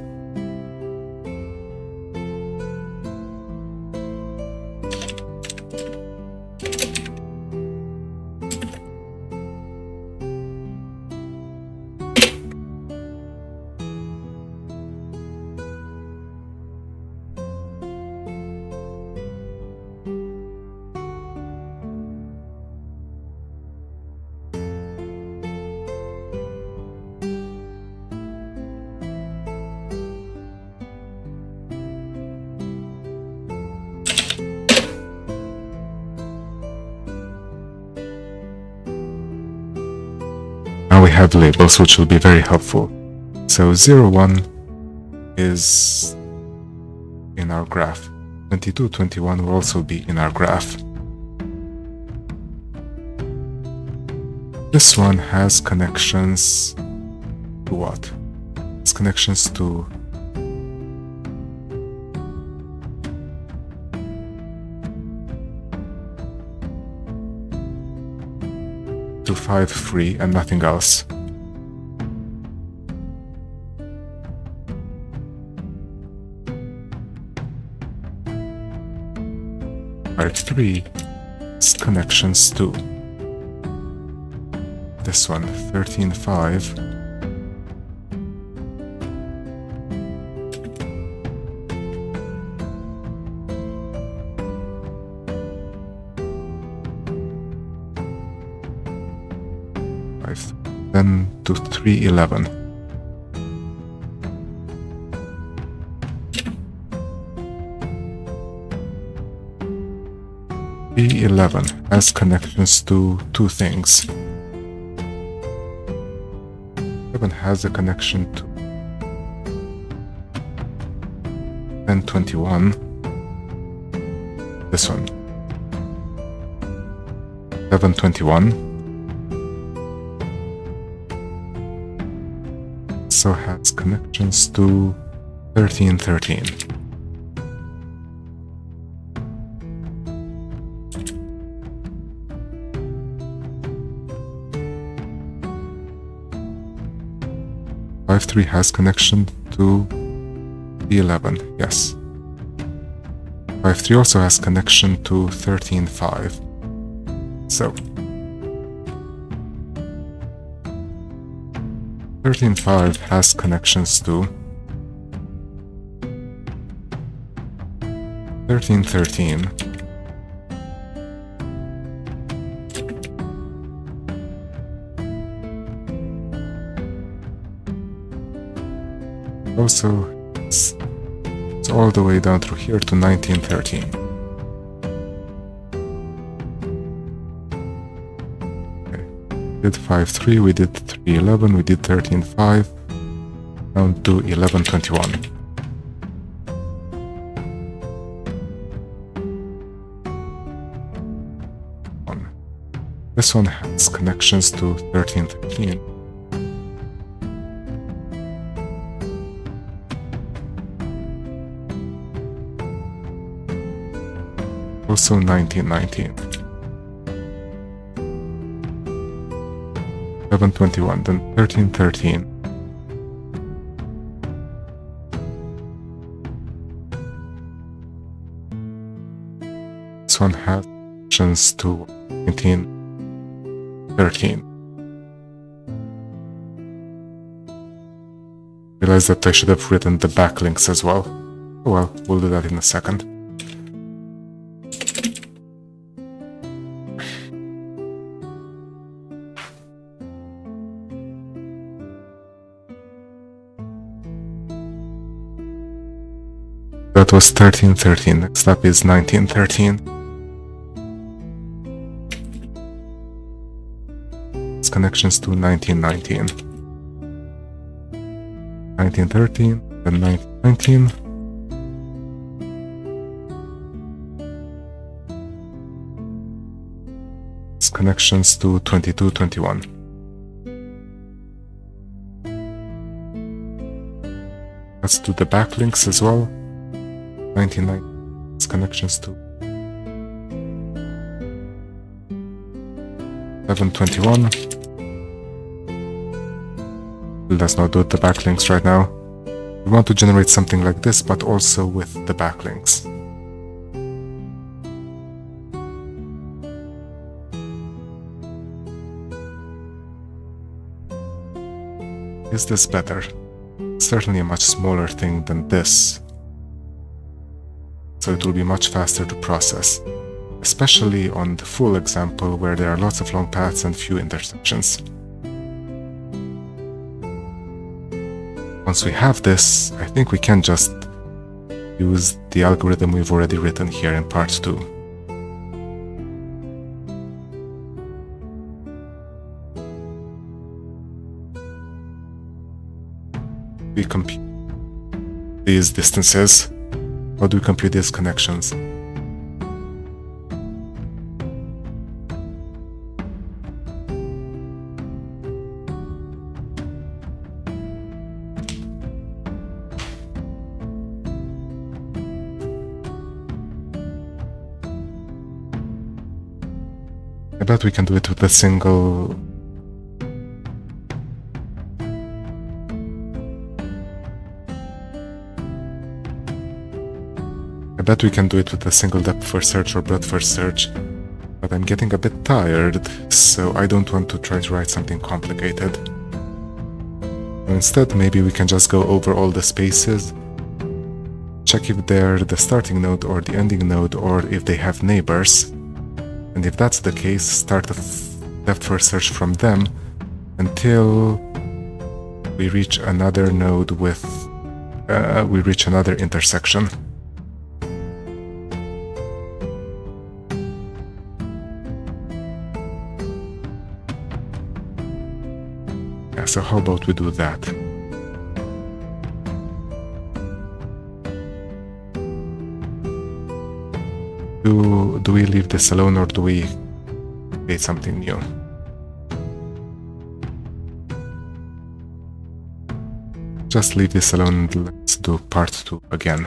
Now we have labels, which will be very helpful. So 0, 1 is in our graph. 22, 21 will also be in our graph. This one has connections to what? It's connections to five free and nothing else. Part 3 is connections to this one, 13.5. Then to 3.11. .3.11 has connections to two things. 11 has a connection to 10.21. This one. 7.21. Also has connections to 13.13. .5.3 has connection to 11, yes. 5.3 also has connection to 13.5. So 13.5 has connections to 13.13. Also, it's all the way down through here to 19.13. We did 5.3, we did 3.11, we did 13.5, down to 11.21. This one has connections to 13.13. Also 19.19. 11.21, then 13.13. This one has connections to 19.13. Realize that I should have written the backlinks as well. Oh well, we'll do that in a second. That was 13.13. Next up is 19.13. It's connections to 19.19. 19.13, then 19.19. It's connections to 22.21. Let's do the backlinks as well. 19.9 is connections to 11.21. Let's not do the backlinks right now. We want to generate something like this, but also with the backlinks. Is this better? Certainly a much smaller thing than this. So it will be much faster to process, especially on the full example where there are lots of long paths and few intersections. Once we have this, I think we can just use the algorithm we've already written here in part 2. We compute these distances. How do we compute these connections? bet we can do it with a single... I bet we can do it with a single depth first search or breadth first search, but I'm getting a bit tired, so I don't want to try to write something complicated. Instead, maybe we can just go over all the spaces, check if they're the starting node or the ending node, or if they have neighbors. And if that's the case, start a depth first search from them until we reach another node with... we reach another intersection. Yeah, so how about we do that? Do we leave this alone, or do we create something new? Just leave this alone and let's do part 2 again.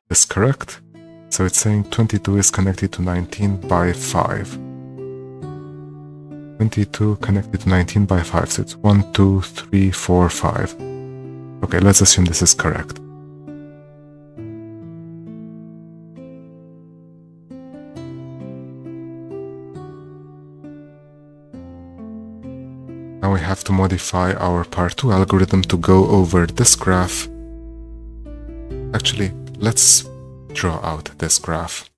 this correct. So it's saying 22 is connected to 19 by 5. 22 connected to 19 by 5, so it's 1, 2, 3, 4, 5. Okay, let's assume this is correct. Now we have to modify our part 2 algorithm to go over this graph. Actually, let's draw out this graph.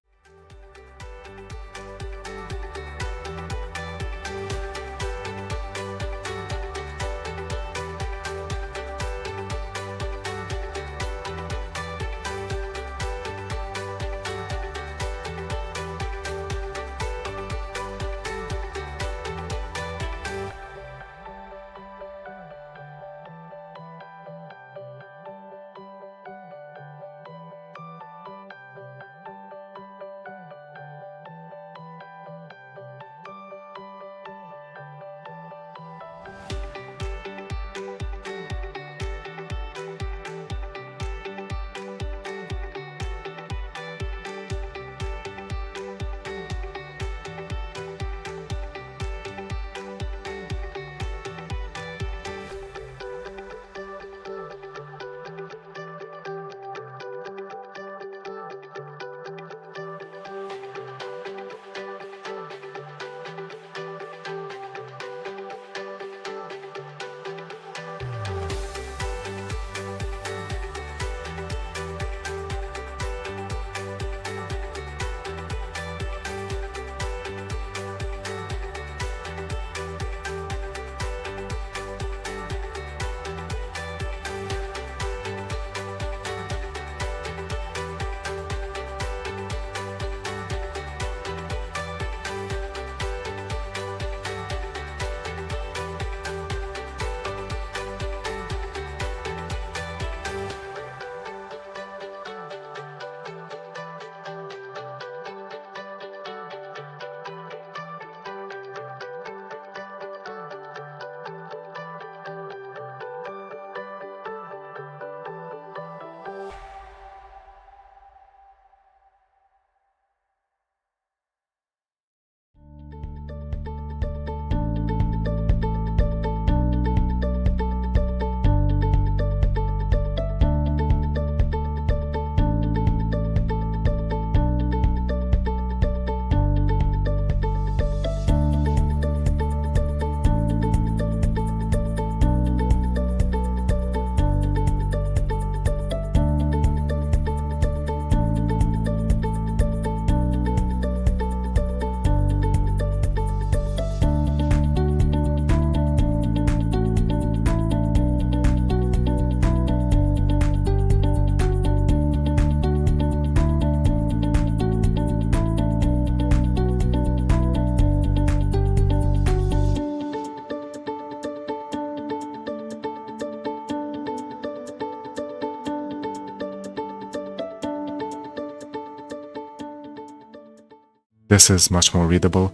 This is much more readable.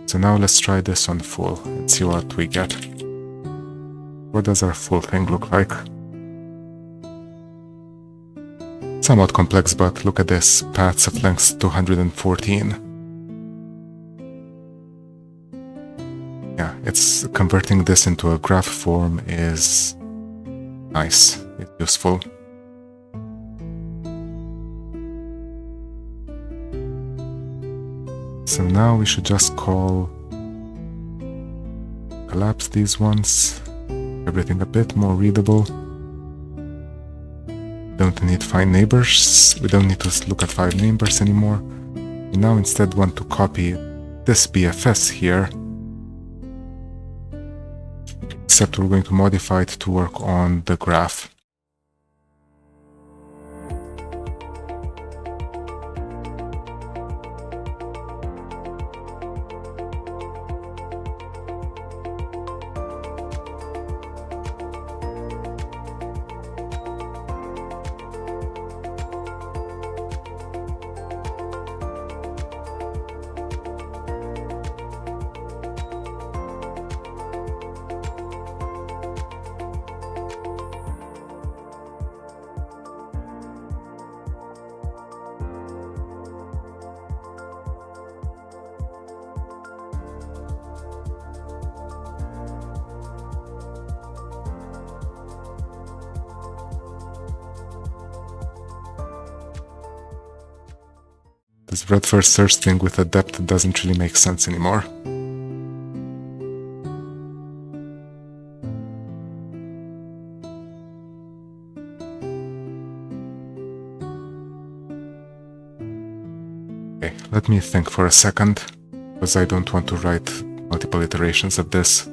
So now let's try this on full and see what we get. What does our full thing look like? Somewhat complex, but look at this, paths of length 214. Yeah, it's converting this into a graph form is nice, it's useful. So now we should just collapse these ones, everything a bit more readable. Don't need to find neighbors, we don't need to look at 5 neighbors anymore. We now instead want to copy this BFS here, except we're going to modify it to work on the graph. this breadth first search thing with a depth doesn't really make sense anymore. Okay, let me think for a second, because I don't want to write multiple iterations of this.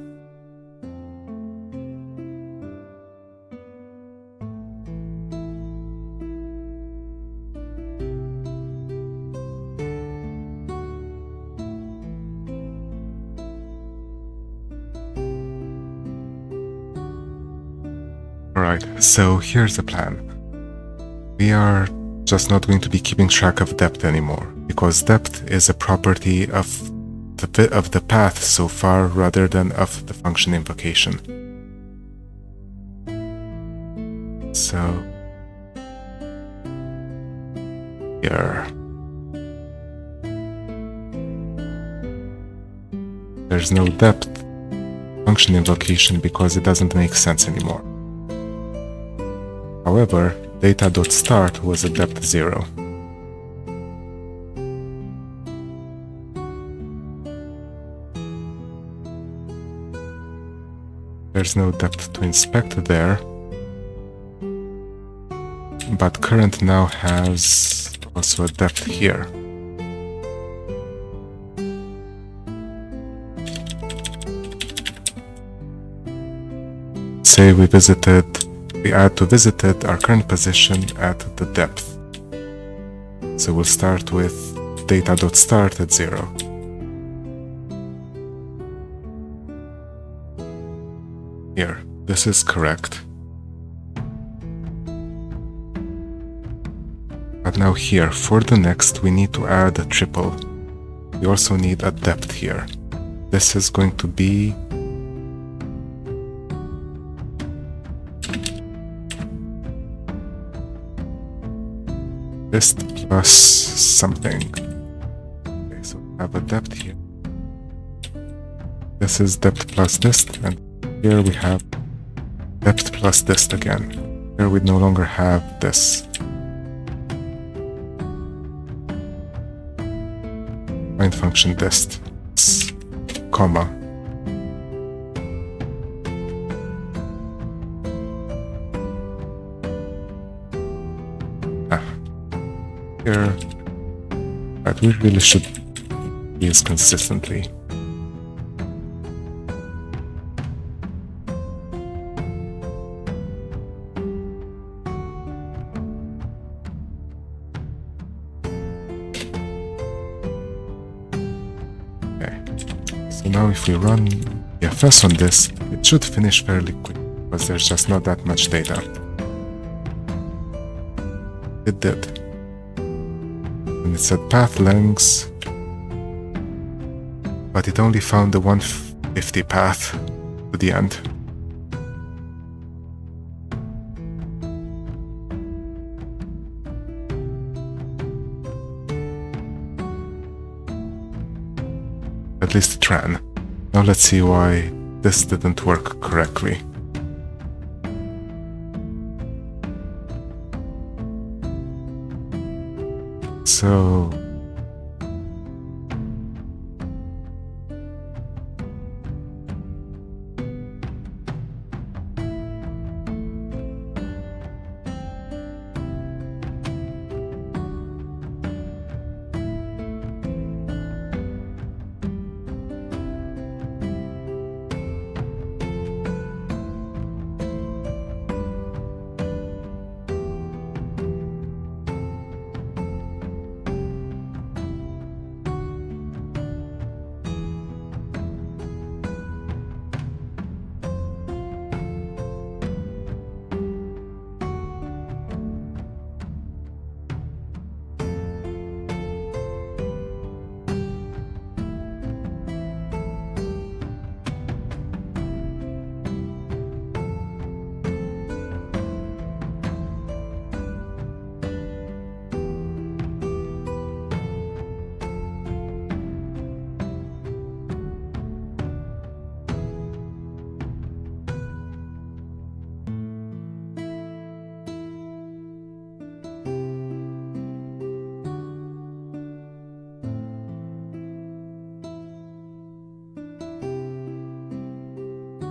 Alright, so here's the plan. We are just not going to be keeping track of depth anymore, because depth is a property of the path so far rather than of the function invocation. So here there's no depth function invocation because it doesn't make sense anymore. However, data.start was a depth 0. There's no depth to inspect there, but current now has also a depth here. Say we add to visited our current position at the depth. So we'll start with data.start at 0. Here, this is correct. But now here, for the next, we need to add a triple. We also need a depth here. This is going to be dist plus something. Okay, so we have a depth here. This is depth plus dist, and here we have depth plus dist again. Here we no longer have this. Find function dist, comma. Here, but we really should use consistently. Okay, so now if we run EFS on this, it should finish fairly quick because there's just not that much data. It did. And it said path lengths, but it only found the 150 path to the end. At least it ran. Now let's see why this didn't work correctly. So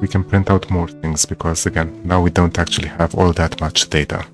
we can print out more things because, again, now we don't actually have all that much data.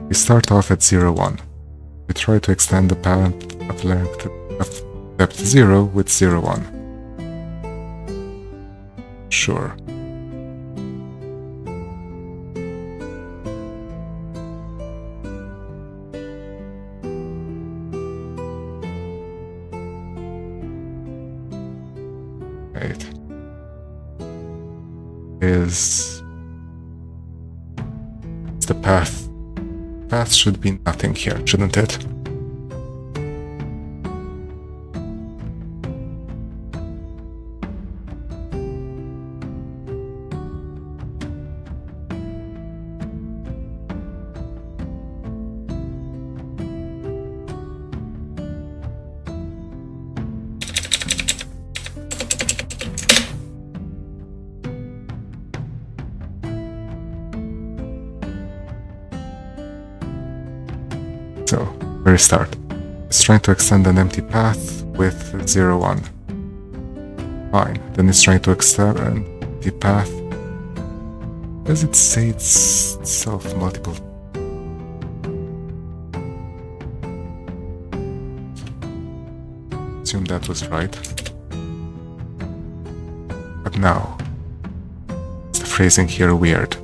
We start off at 0, 1. We try to extend the parent of length of depth 0 with 0, 1. Sure. Right. Is the path. Path should be nothing here, shouldn't it? So, restart. It's trying to extend an empty path with 0, 1. Fine. Then it's trying to extend an empty path. Does it say it's itself multiple? Assume that was right. But now, is the phrasing here weird?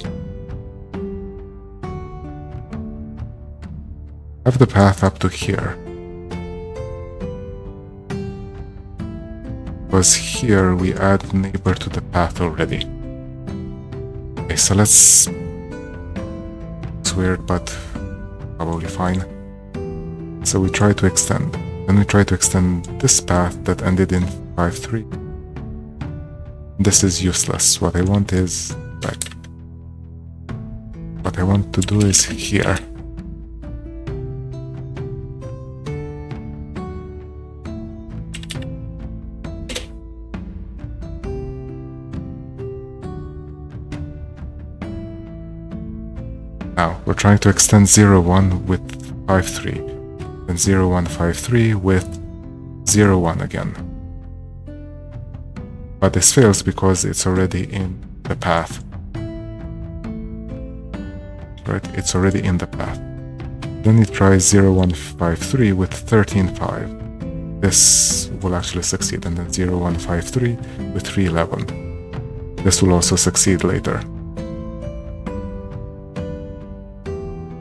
Have the path up to here. Because here we add neighbor to the path already. Okay, so let's... It's weird, but probably fine. So we try to extend. Then we try to extend this path that ended in 5, 3. This is useless. What I want is... Like, what I want to do is here. Now, we're trying to extend 0, 1 with 5, 3, then 0, 1, 5, 3 with 0, 1 again. But this fails because it's already in the path. Right? It's already in the path. Then it tries 0, 1, 5, 3 with 13, 5. This will actually succeed, and then 0, 1, 5, 3 with 3, 11. This will also succeed later.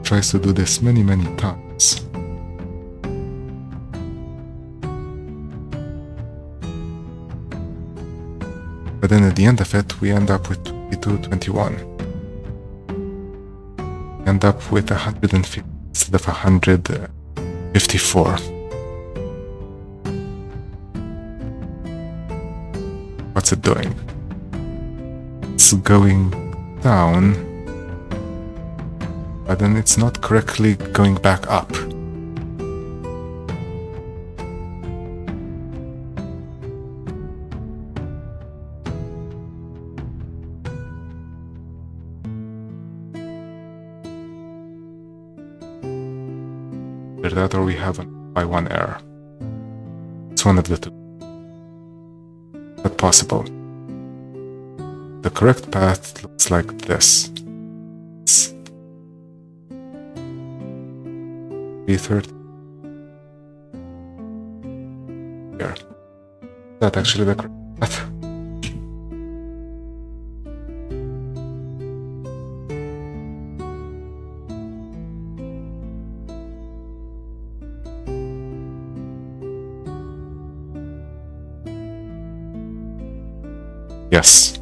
Tries to do this many times. But then at the end of it, we end up with 22, 21. End up with 150 instead of 154. What's it doing? It's going down. But then it's not correctly going back up. Either that or we have a by 1 error. It's one of the two. But possible. The correct path looks like this. 330. Here. That's actually the correct path. Yes,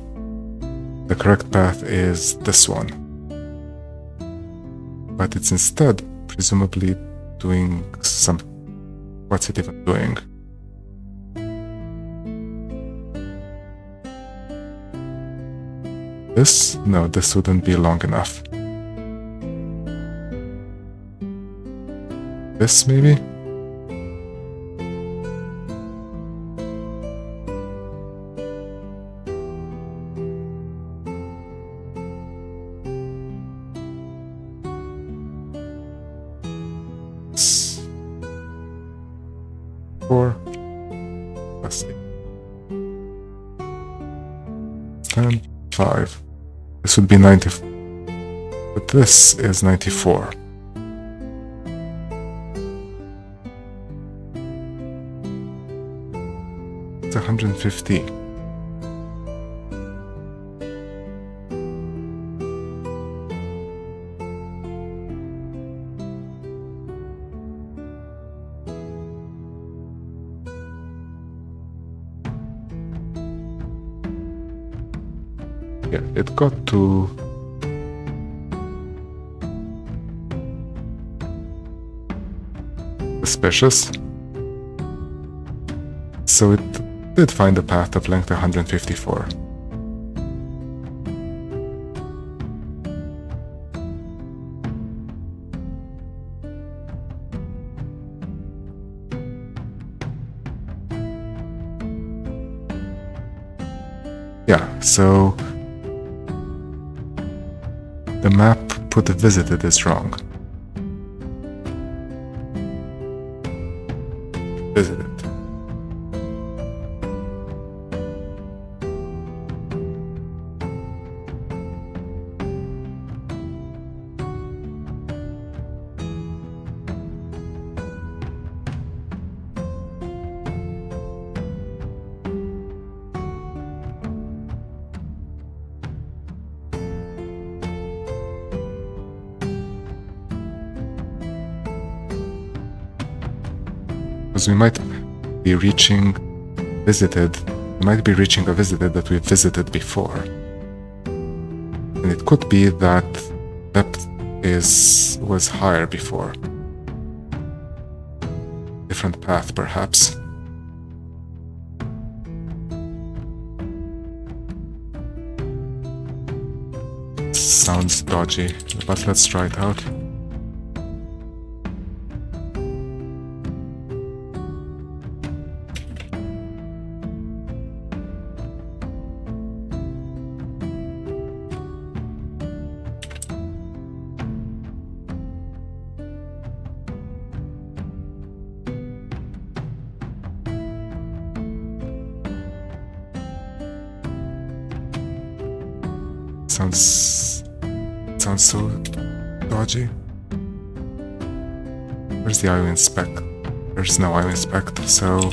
the correct path is this one, but it's instead presumably doing some... What's it even doing? This? No, this wouldn't be long enough. This maybe? Plus 10, 5. This would be 90, but this is 94. It's 150. Yeah, it got to suspicious. So it did find a path of length 154. Yeah, so the map put visited is wrong. Visited. Because we might be reaching visited, we might be reaching a visited that we've visited before. And it could be that depth was higher before. Different path, perhaps. Sounds dodgy, but let's try it out. Sounds so dodgy. Where's the IO inspect? There's no IO inspect, so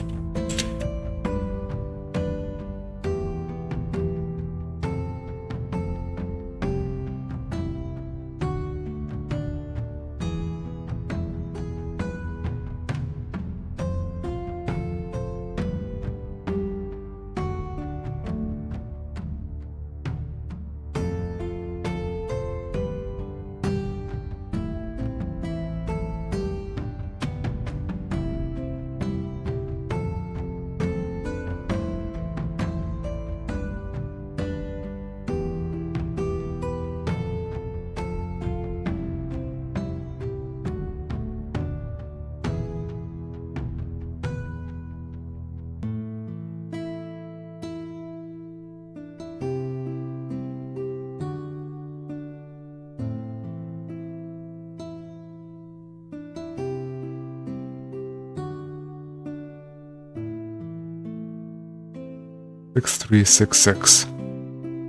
.6366,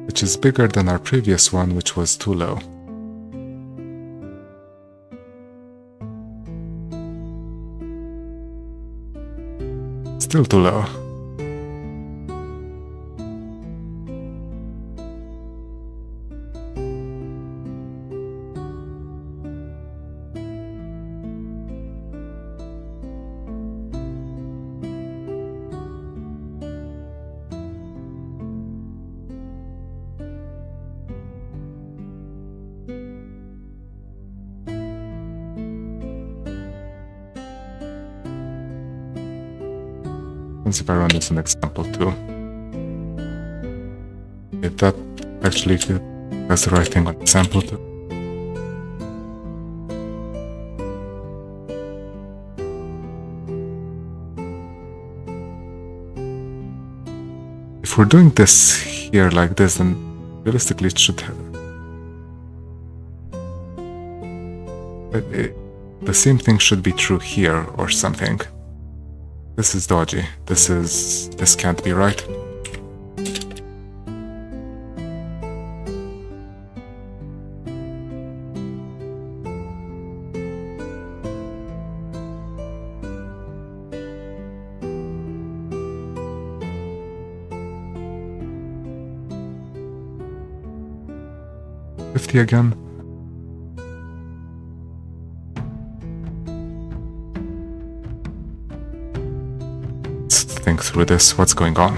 which is bigger than our previous one, which was too low. Still too low. Let's see if I run this an example too. Okay, that actually does the right thing on example too. If we're doing this here like this, then realistically it should have... the same thing should be true here or something. This is dodgy. This can't be right. $50 again. Think through this. What's going on?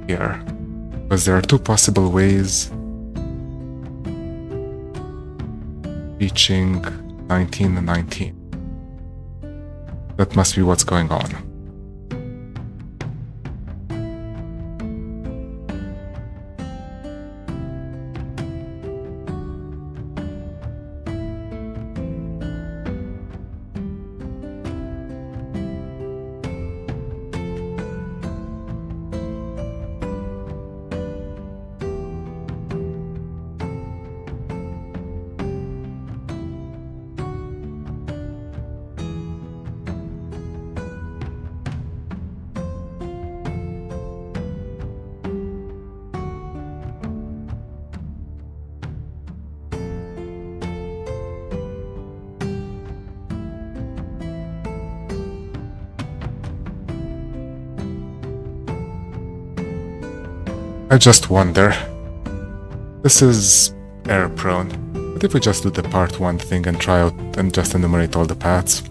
Here, because there are two possible ways reaching 19 and 19. That must be what's going on. I just wonder. This is error prone, but if we just do the part 1 thing and try out and just enumerate all the paths,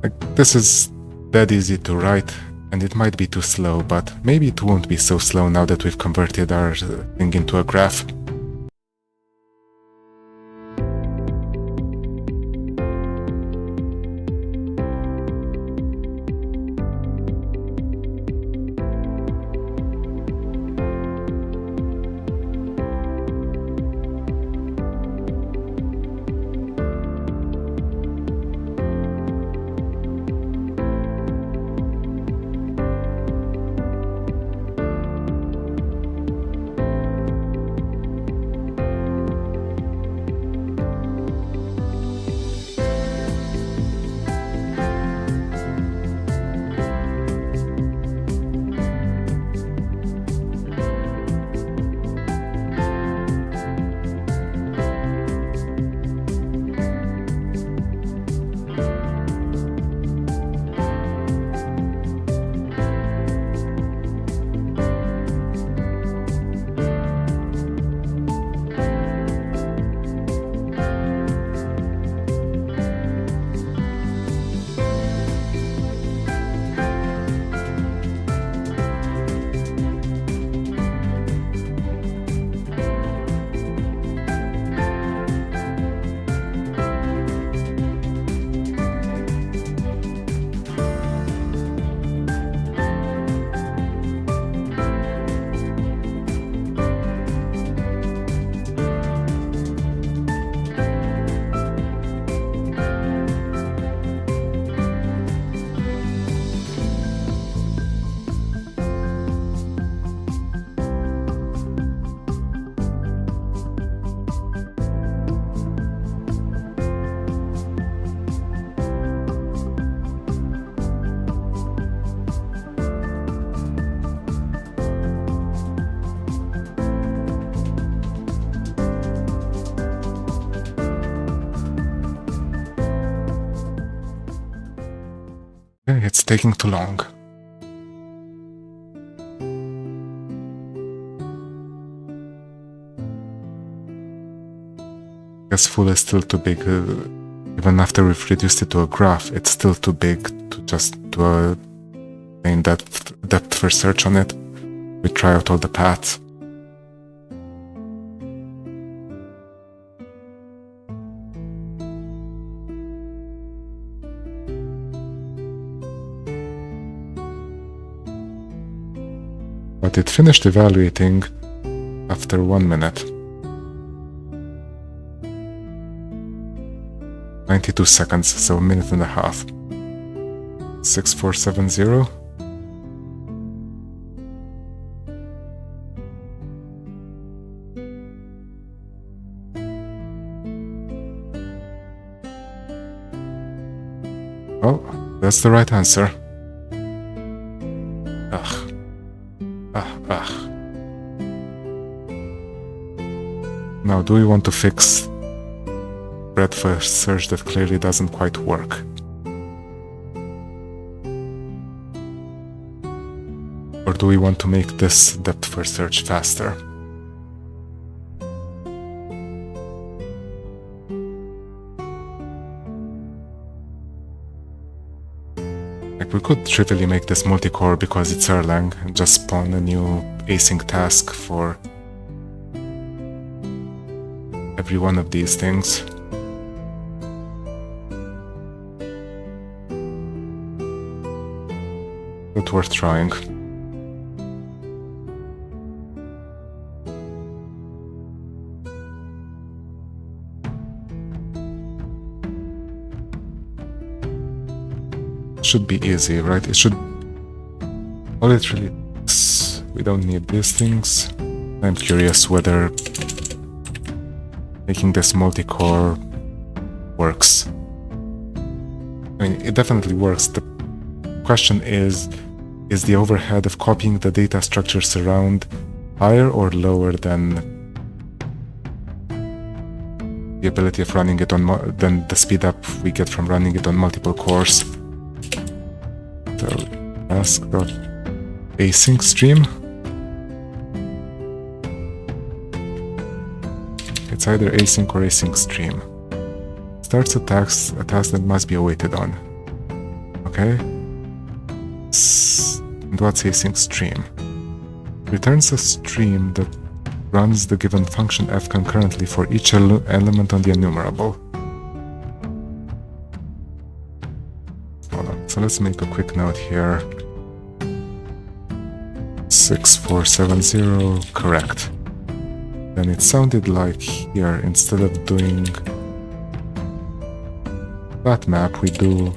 like, this is that easy to write, and it might be too slow, but maybe it won't be so slow now that we've converted our thing into a graph. It's taking too long. Guess full is still too big. Even after we've reduced it to a graph, it's still too big to just do a plain depth first search on it. We try out all the paths. But it finished evaluating after 1 minute. 92 seconds, so a minute and a half. 6470. Oh, that's the right answer. Now, do we want to fix breadth first search that clearly doesn't quite work? Or do we want to make this depth first search faster? Like, we could trivially make this multi-core because it's Erlang and just spawn a new async task for every one of these things. But worth trying. Should be easy, right? It should... All it really is, we don't need these things. I'm curious whether making this multi-core works. I mean, it definitely works. The question is the overhead of copying the data structures around higher or lower than the ability of running it on than the speed up we get from running it on multiple cores? So ask.async stream. It's either async or async stream. Starts a task that must be awaited on. Okay. And what's async stream? Returns a stream that runs the given function f concurrently for each element on the enumerable. Hold on. So let's make a quick note here. 6470, correct. Then it sounded like here, instead of doing that map, we do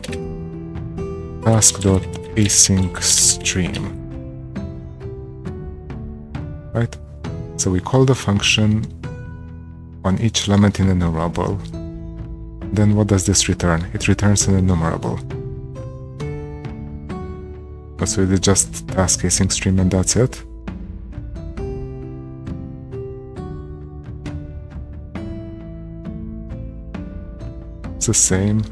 task.async stream. Right? So we call the function on each element in enumerable. Then what does this return? It returns an enumerable. So it is just task async stream and that's it. It's the same.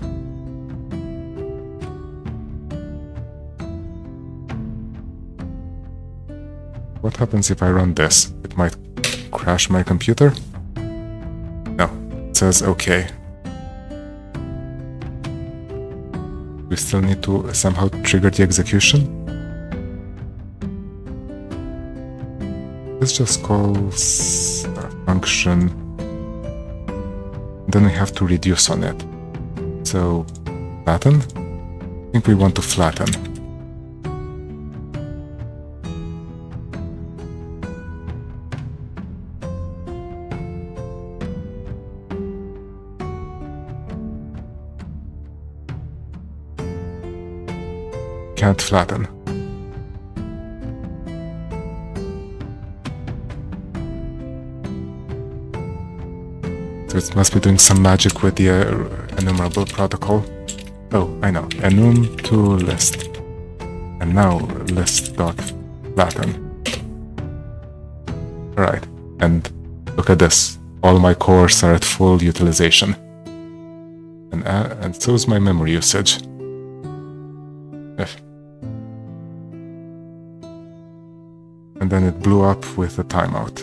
What happens if I run this? It might crash my computer? No, it says okay. We still need to somehow trigger the execution. This just calls a function. Then we have to reduce on it. So, flatten? I think we want to flatten. Can't flatten. So it must be doing some magic with the enumerable protocol. Oh, I know. Enum to list. And now list.flatten. Alright. And look at this. All my cores are at full utilization. And so is my memory usage. and then it blew up with a timeout.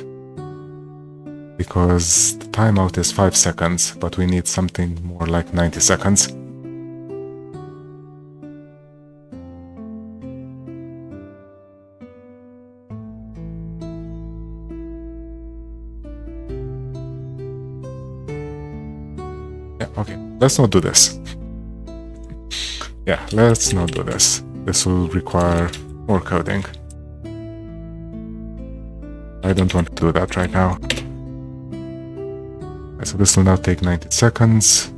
Because the timeout is 5 seconds, but we need something more like 90 seconds. Yeah, okay, let's not do this. Yeah, let's not do this. This will require more coding. I don't want to do that right now. So this will now take 90 seconds.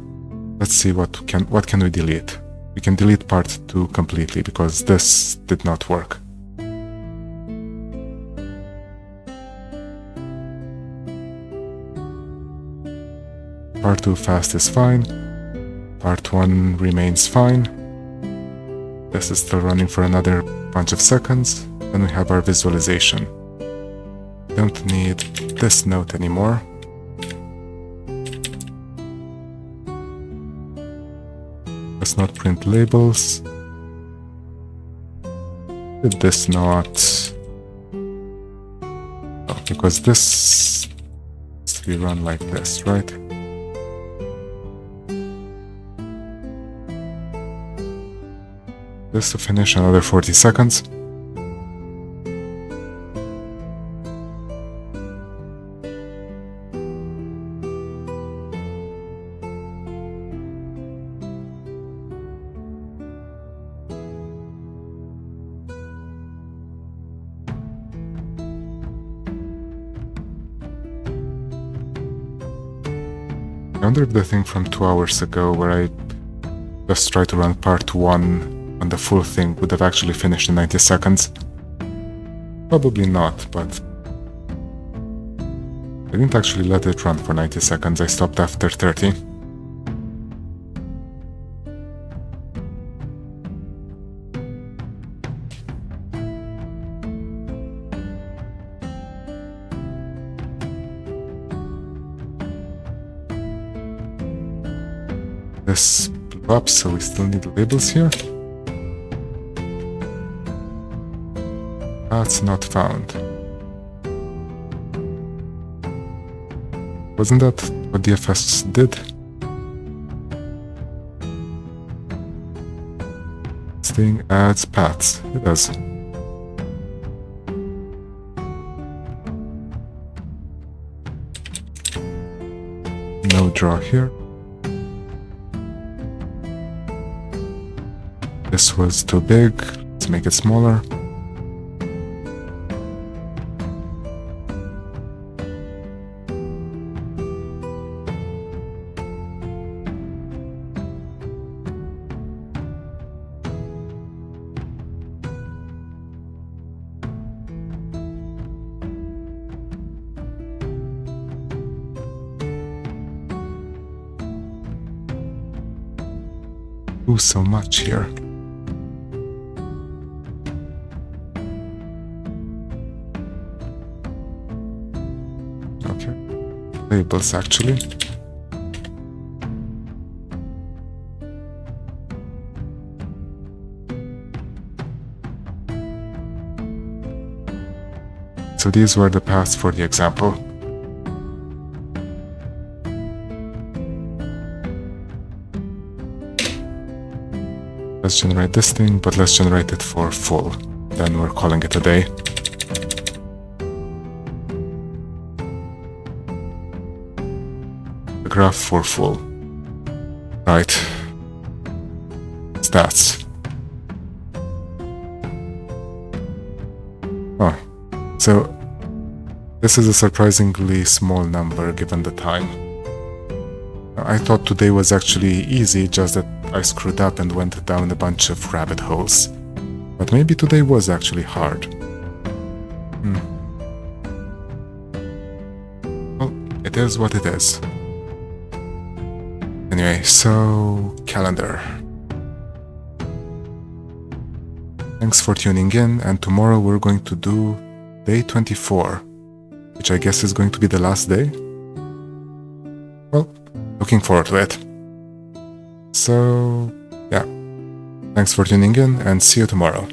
Let's see what can we delete. We can delete part 2 completely because this did not work. Part 2 fast is fine. Part 1 remains fine. This is still running for another bunch of seconds. Then we have our visualization. Don't need this note anymore. Let's not print labels. Did this not? Oh, because this has to be run like this, right? This to finish another 40 seconds. I wonder if the thing from 2 hours ago where I just tried to run part 1 on the full thing would have actually finished in 90 seconds. Probably not, but I didn't actually let it run for 90 seconds, I stopped after 30. This blew up, so we still need labels here. That's not found. Wasn't that what DFS did? This thing adds paths. It does. No draw here. This was too big. Let's make it smaller. Do so much here. Okay, labels actually. So these were the paths for the example. Let's generate this thing, but let's generate it for full. Then we're calling it a day. The graph for full. Right. Stats. Oh, so this is a surprisingly small number given the time. I thought today was actually easy, just that I screwed up and went down a bunch of rabbit holes. But maybe today was actually hard. Well, it is what it is. Anyway, so calendar. Thanks for tuning in, and tomorrow we're going to do day 24, which I guess is going to be the last day. Well, looking forward to it. So, yeah. Thanks for tuning in and see you tomorrow.